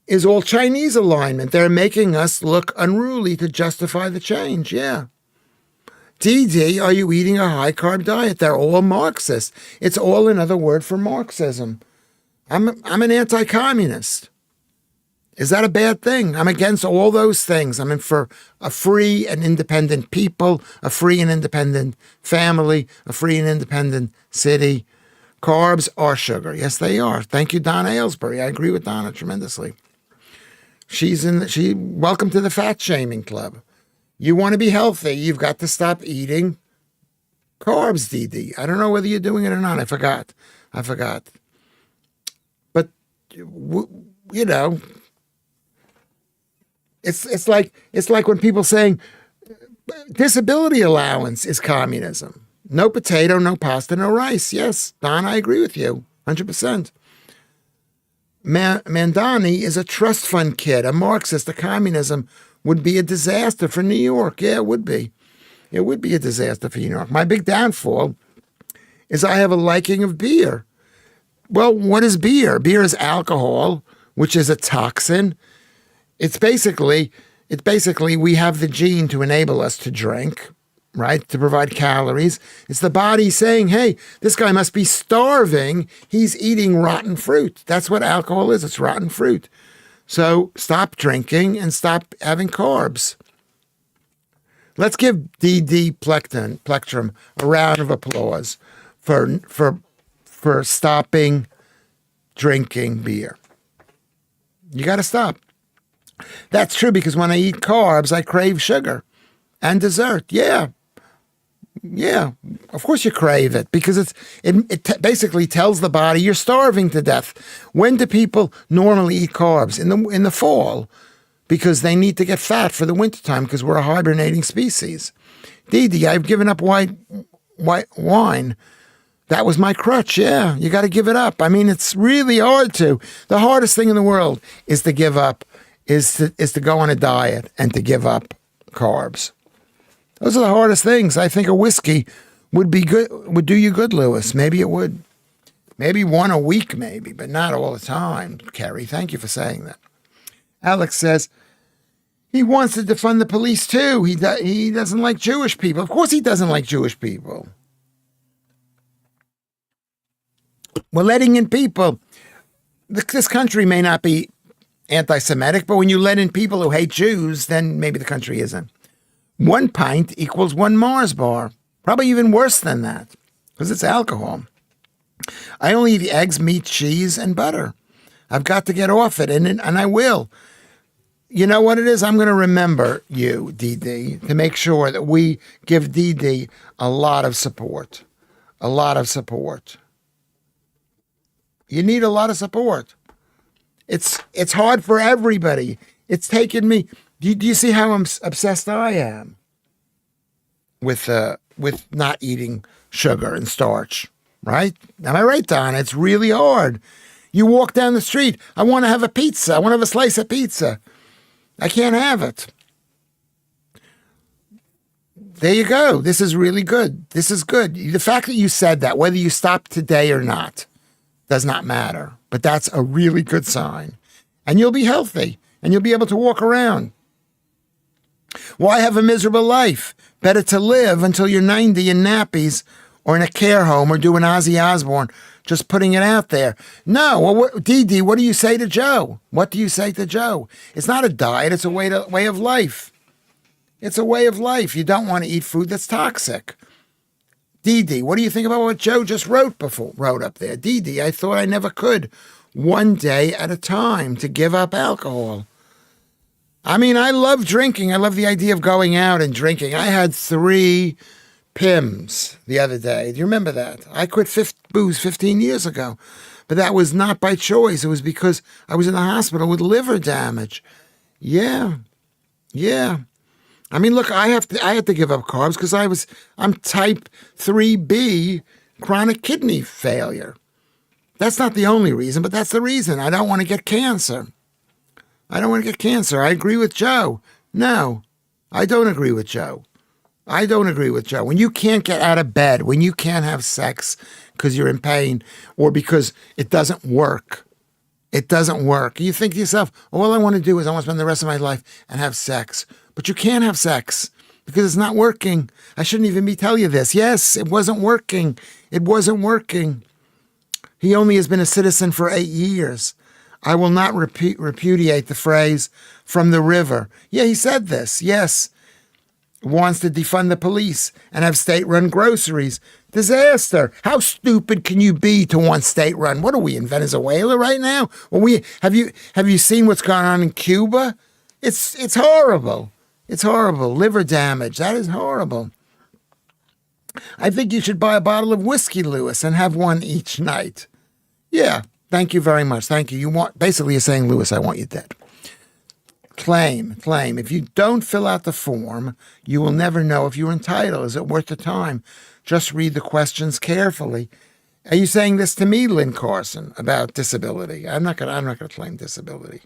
A: is all Chinese alignment. They're making us look unruly to justify the change. Yeah. DD, are you eating a high-carb diet? They're all Marxist. It's all another word for Marxism. I'm an anti-communist. Is that a bad thing? I'm against all those things. I'm in for a free and independent people, a free and independent family, a free and independent city. Carbs are sugar. Yes, they are. Thank you, Donna Aylesbury. I agree with Donna tremendously. Welcome to the fat shaming club. You want to be healthy, you've got to stop eating carbs, DD. I don't know whether you're doing it or not. I forgot. But, you know, it's like when people saying disability allowance is communism. No potato, no pasta, no rice. Yes, Don, I agree with you, 100%. Mandani is a trust fund kid, a Marxist. A communism would be a disaster for New York. Yeah, it would be. It would be a disaster for New York. My big downfall is I have a liking of beer. Well, what is beer? Beer is alcohol which is a toxin. It's basically we have the gene to enable us to drink, right? To provide calories. It's the body saying, hey, this guy must be starving. He's eating rotten fruit. That's what alcohol is. It's rotten fruit. So stop drinking and stop having carbs. Let's give D.D. Plectrum a round of applause for stopping drinking beer. You got to stop. That's true, because when I eat carbs, I crave sugar and dessert. Yeah. Of course you crave it, because it basically tells the body you're starving to death. When do people normally eat carbs? In the fall, because they need to get fat for the wintertime, because we're a hibernating species. Dee, I've given up white wine. That was my crutch. Yeah, you got to give it up. I mean, it's really hard to. The hardest thing in the world is to give up, is to go on a diet and to give up carbs. Those are the hardest things. I think a whiskey would be good, would do you good, Lewis. Maybe it would. Maybe one a week, maybe, but not all the time, Kerry. Thank you for saying that. Alex says he wants to defund the police too. He doesn't like Jewish people. Of course he doesn't like Jewish people. We're letting in people. This country may not be anti-Semitic, but when you let in people who hate Jews, then maybe the country isn't. 1 pint equals 1 Mars bar. Probably even worse than that, because it's alcohol. I only eat eggs, meat, cheese, and butter. I've got to get off it, and I will. You know what it is? I'm going to remember you, Dee, to make sure that we give Dee a lot of support. A lot of support. You need a lot of support. It's hard for everybody. It's taken me. Do you see how obsessed I am with not eating sugar and starch? Right? Am I right, Don? It's really hard. You walk down the street. I want to have a pizza. I want to have a slice of pizza. I can't have it. There you go. This is really good. This is good. The fact that you said that, whether you stop today or not, does not matter. But that's a really good sign. And you'll be healthy. And you'll be able to walk around. Why have a miserable life? Better to live until you're 90 in nappies or in a care home or doing Ozzy Osbourne, just putting it out there. No, well, Dee, what do you say to Joe? What do you say to Joe? It's not a diet, it's a way of life. It's a way of life. You don't want to eat food that's toxic. Dee, what do you think about what Joe just wrote up there? Dee, I thought I never could. 1 day at a time to give up alcohol. I mean, I love drinking. I love the idea of going out and drinking. I had 3 Pims the other day. Do you remember that? I quit booze 15 years ago. But that was not by choice. It was because I was in the hospital with liver damage. Yeah. I mean, look, I had to give up carbs because I'm type 3B chronic kidney failure. That's not the only reason, but that's the reason. I don't want to get cancer. I I agree with Joe. No, I don't agree with Joe. When you can't get out of bed, when you can't have sex because you're in pain or because it doesn't work, you think to yourself, all I want to do is I want to spend the rest of my life and have sex. But you can't have sex because it's not working. I shouldn't even be telling you this. Yes, it wasn't working. He only has been a citizen for 8 years. I will not repudiate the phrase from the river. Yeah, he said this. Yes. Wants to defund the police and have state-run groceries. Disaster. How stupid can you be to want state-run? What are we in Venezuela right now? Well, have you seen what's going on in Cuba? It's horrible. It's horrible. Liver damage. That is horrible. I think you should buy a bottle of whiskey, Lewis, and have one each night. Yeah. Thank you very much. Thank you. Basically, you're saying, Lewis, I want you dead. Claim. If you don't fill out the form, you will never know if you're entitled. Is it worth the time? Just read the questions carefully. Are you saying this to me, Lynn Carson, about disability? I'm not gonna claim disability.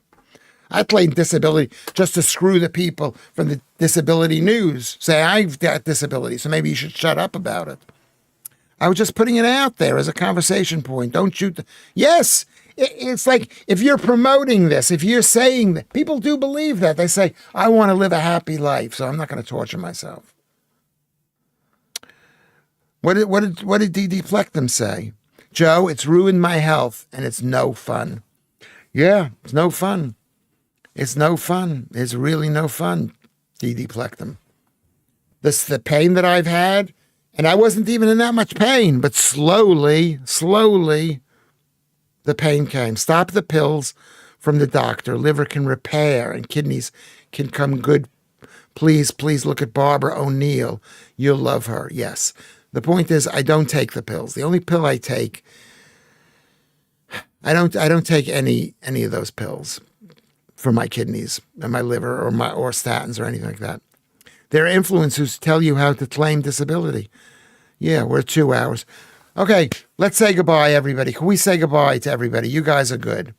A: I claim disability just to screw the people from the disability news. Say I've got disability, so maybe you should shut up about it. I was just putting it out there as a conversation point. Don't shoot. Yes, it's like if you're promoting this, if you're saying that, people do believe that. They say, I want to live a happy life, so I'm not going to torture myself. What did D.D. Plectum say? Joe, it's ruined my health and it's no fun. Yeah, it's no fun. It's no fun. It's really no fun, D.D. Plectum. The pain that I've had, and I wasn't even in that much pain, but slowly, the pain came. Stop the pills from the doctor. Liver can repair and kidneys can come good. Please look at Barbara O'Neill. You'll love her. Yes. The point is, I don't take the pills. The only pill I take, I don't take any of those pills for my kidneys and my liver or statins or anything like that. There are influencers who tell you how to claim disability. Yeah, we're 2 hours. Okay, let's say goodbye, everybody. Can we say goodbye to everybody? You guys are good.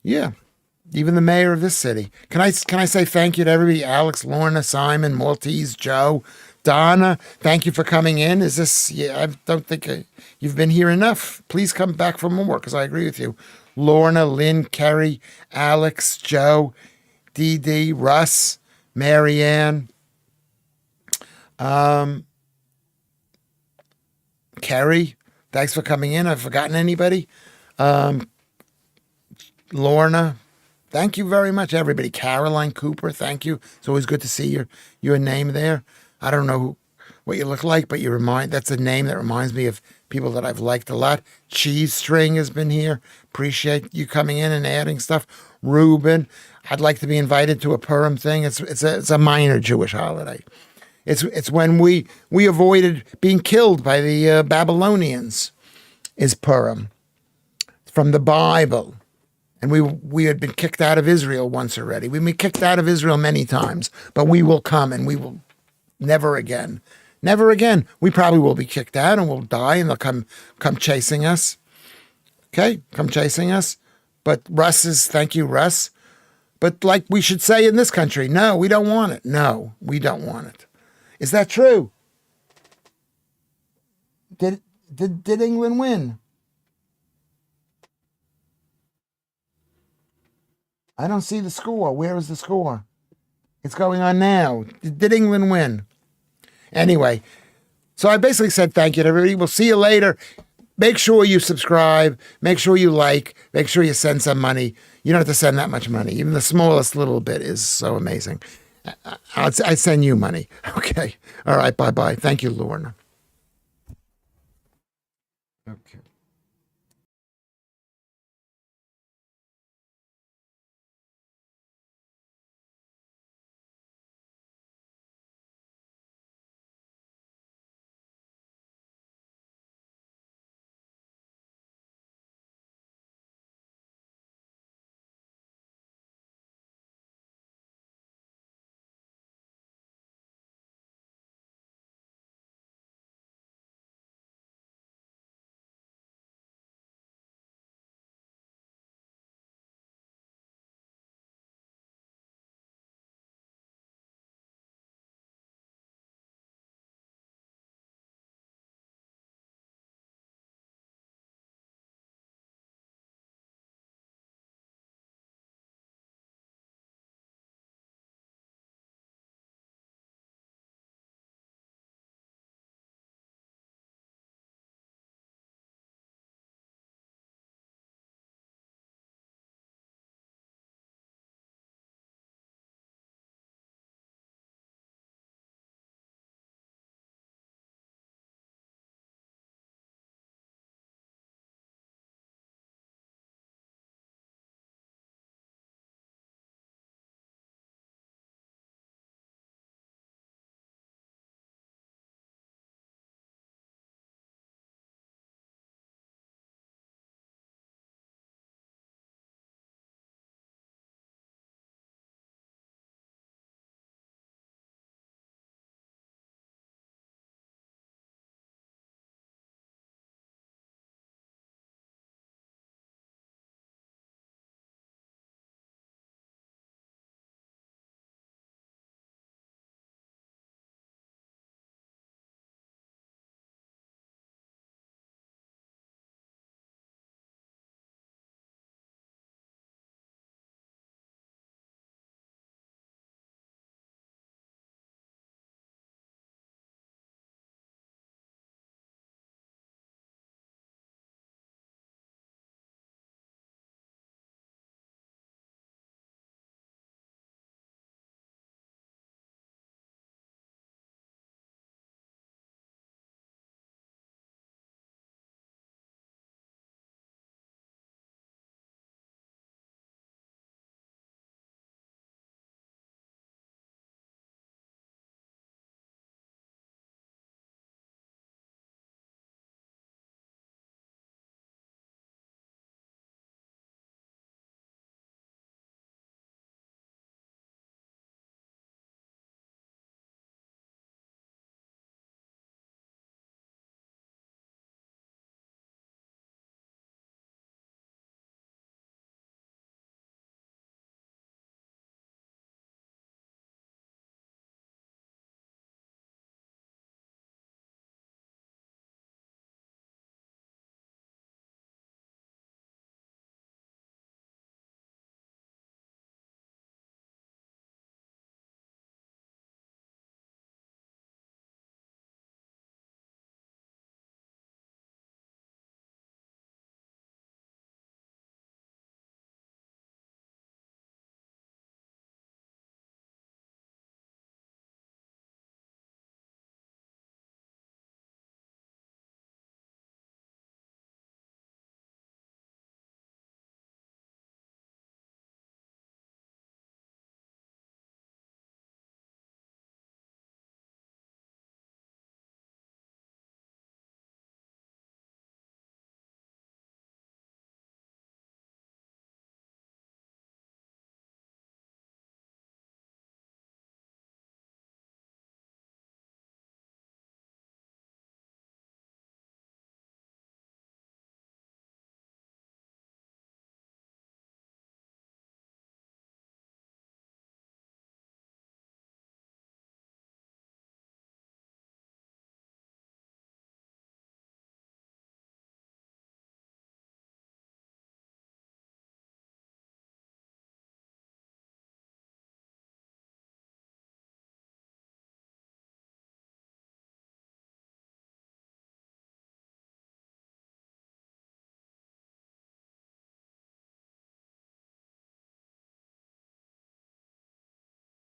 A: Yeah, even the mayor of this city. Can I say thank you to everybody? Alex, Lorna, Simon, Maltese, Joe, Donna, thank you for coming in. Is this, I don't think you've been here enough. Please come back for more, because I agree with you. Lorna, Lynn, Kerry, Alex, Joe, Dee Dee, Russ, Marianne, Kerry, thanks for coming in. I've forgotten anybody? Lorna, thank you very much, everybody. Caroline Cooper, thank you. It's always good to see your name there. I don't know what you look like, but that's a name that reminds me of people that I've liked a lot. Cheese String has been here. Appreciate you coming in and adding stuff. Ruben, I'd like to be invited to a Purim thing. It's a minor Jewish holiday. It's when we avoided being killed by the Babylonians, is Purim. It's from the Bible. And we had been kicked out of Israel once already. We've been kicked out of Israel many times, but we will come and we will never again. Never again. We probably will be kicked out and we'll die and they'll come chasing us. Okay? Come chasing us. But thank you, Russ. But like we should say in this country, no, we don't want it. No, we don't want it. Is that true? Did England win? I don't see the score. Where is the score? It's going on now. Did England win? Anyway, so I basically said thank you to everybody. We'll see you later. Make sure you subscribe. Make sure you like. Make sure you send some money. You don't have to send that much money. Even the smallest little bit is so amazing. I send you money. Okay. All right. Bye-bye. Thank you, Lorna.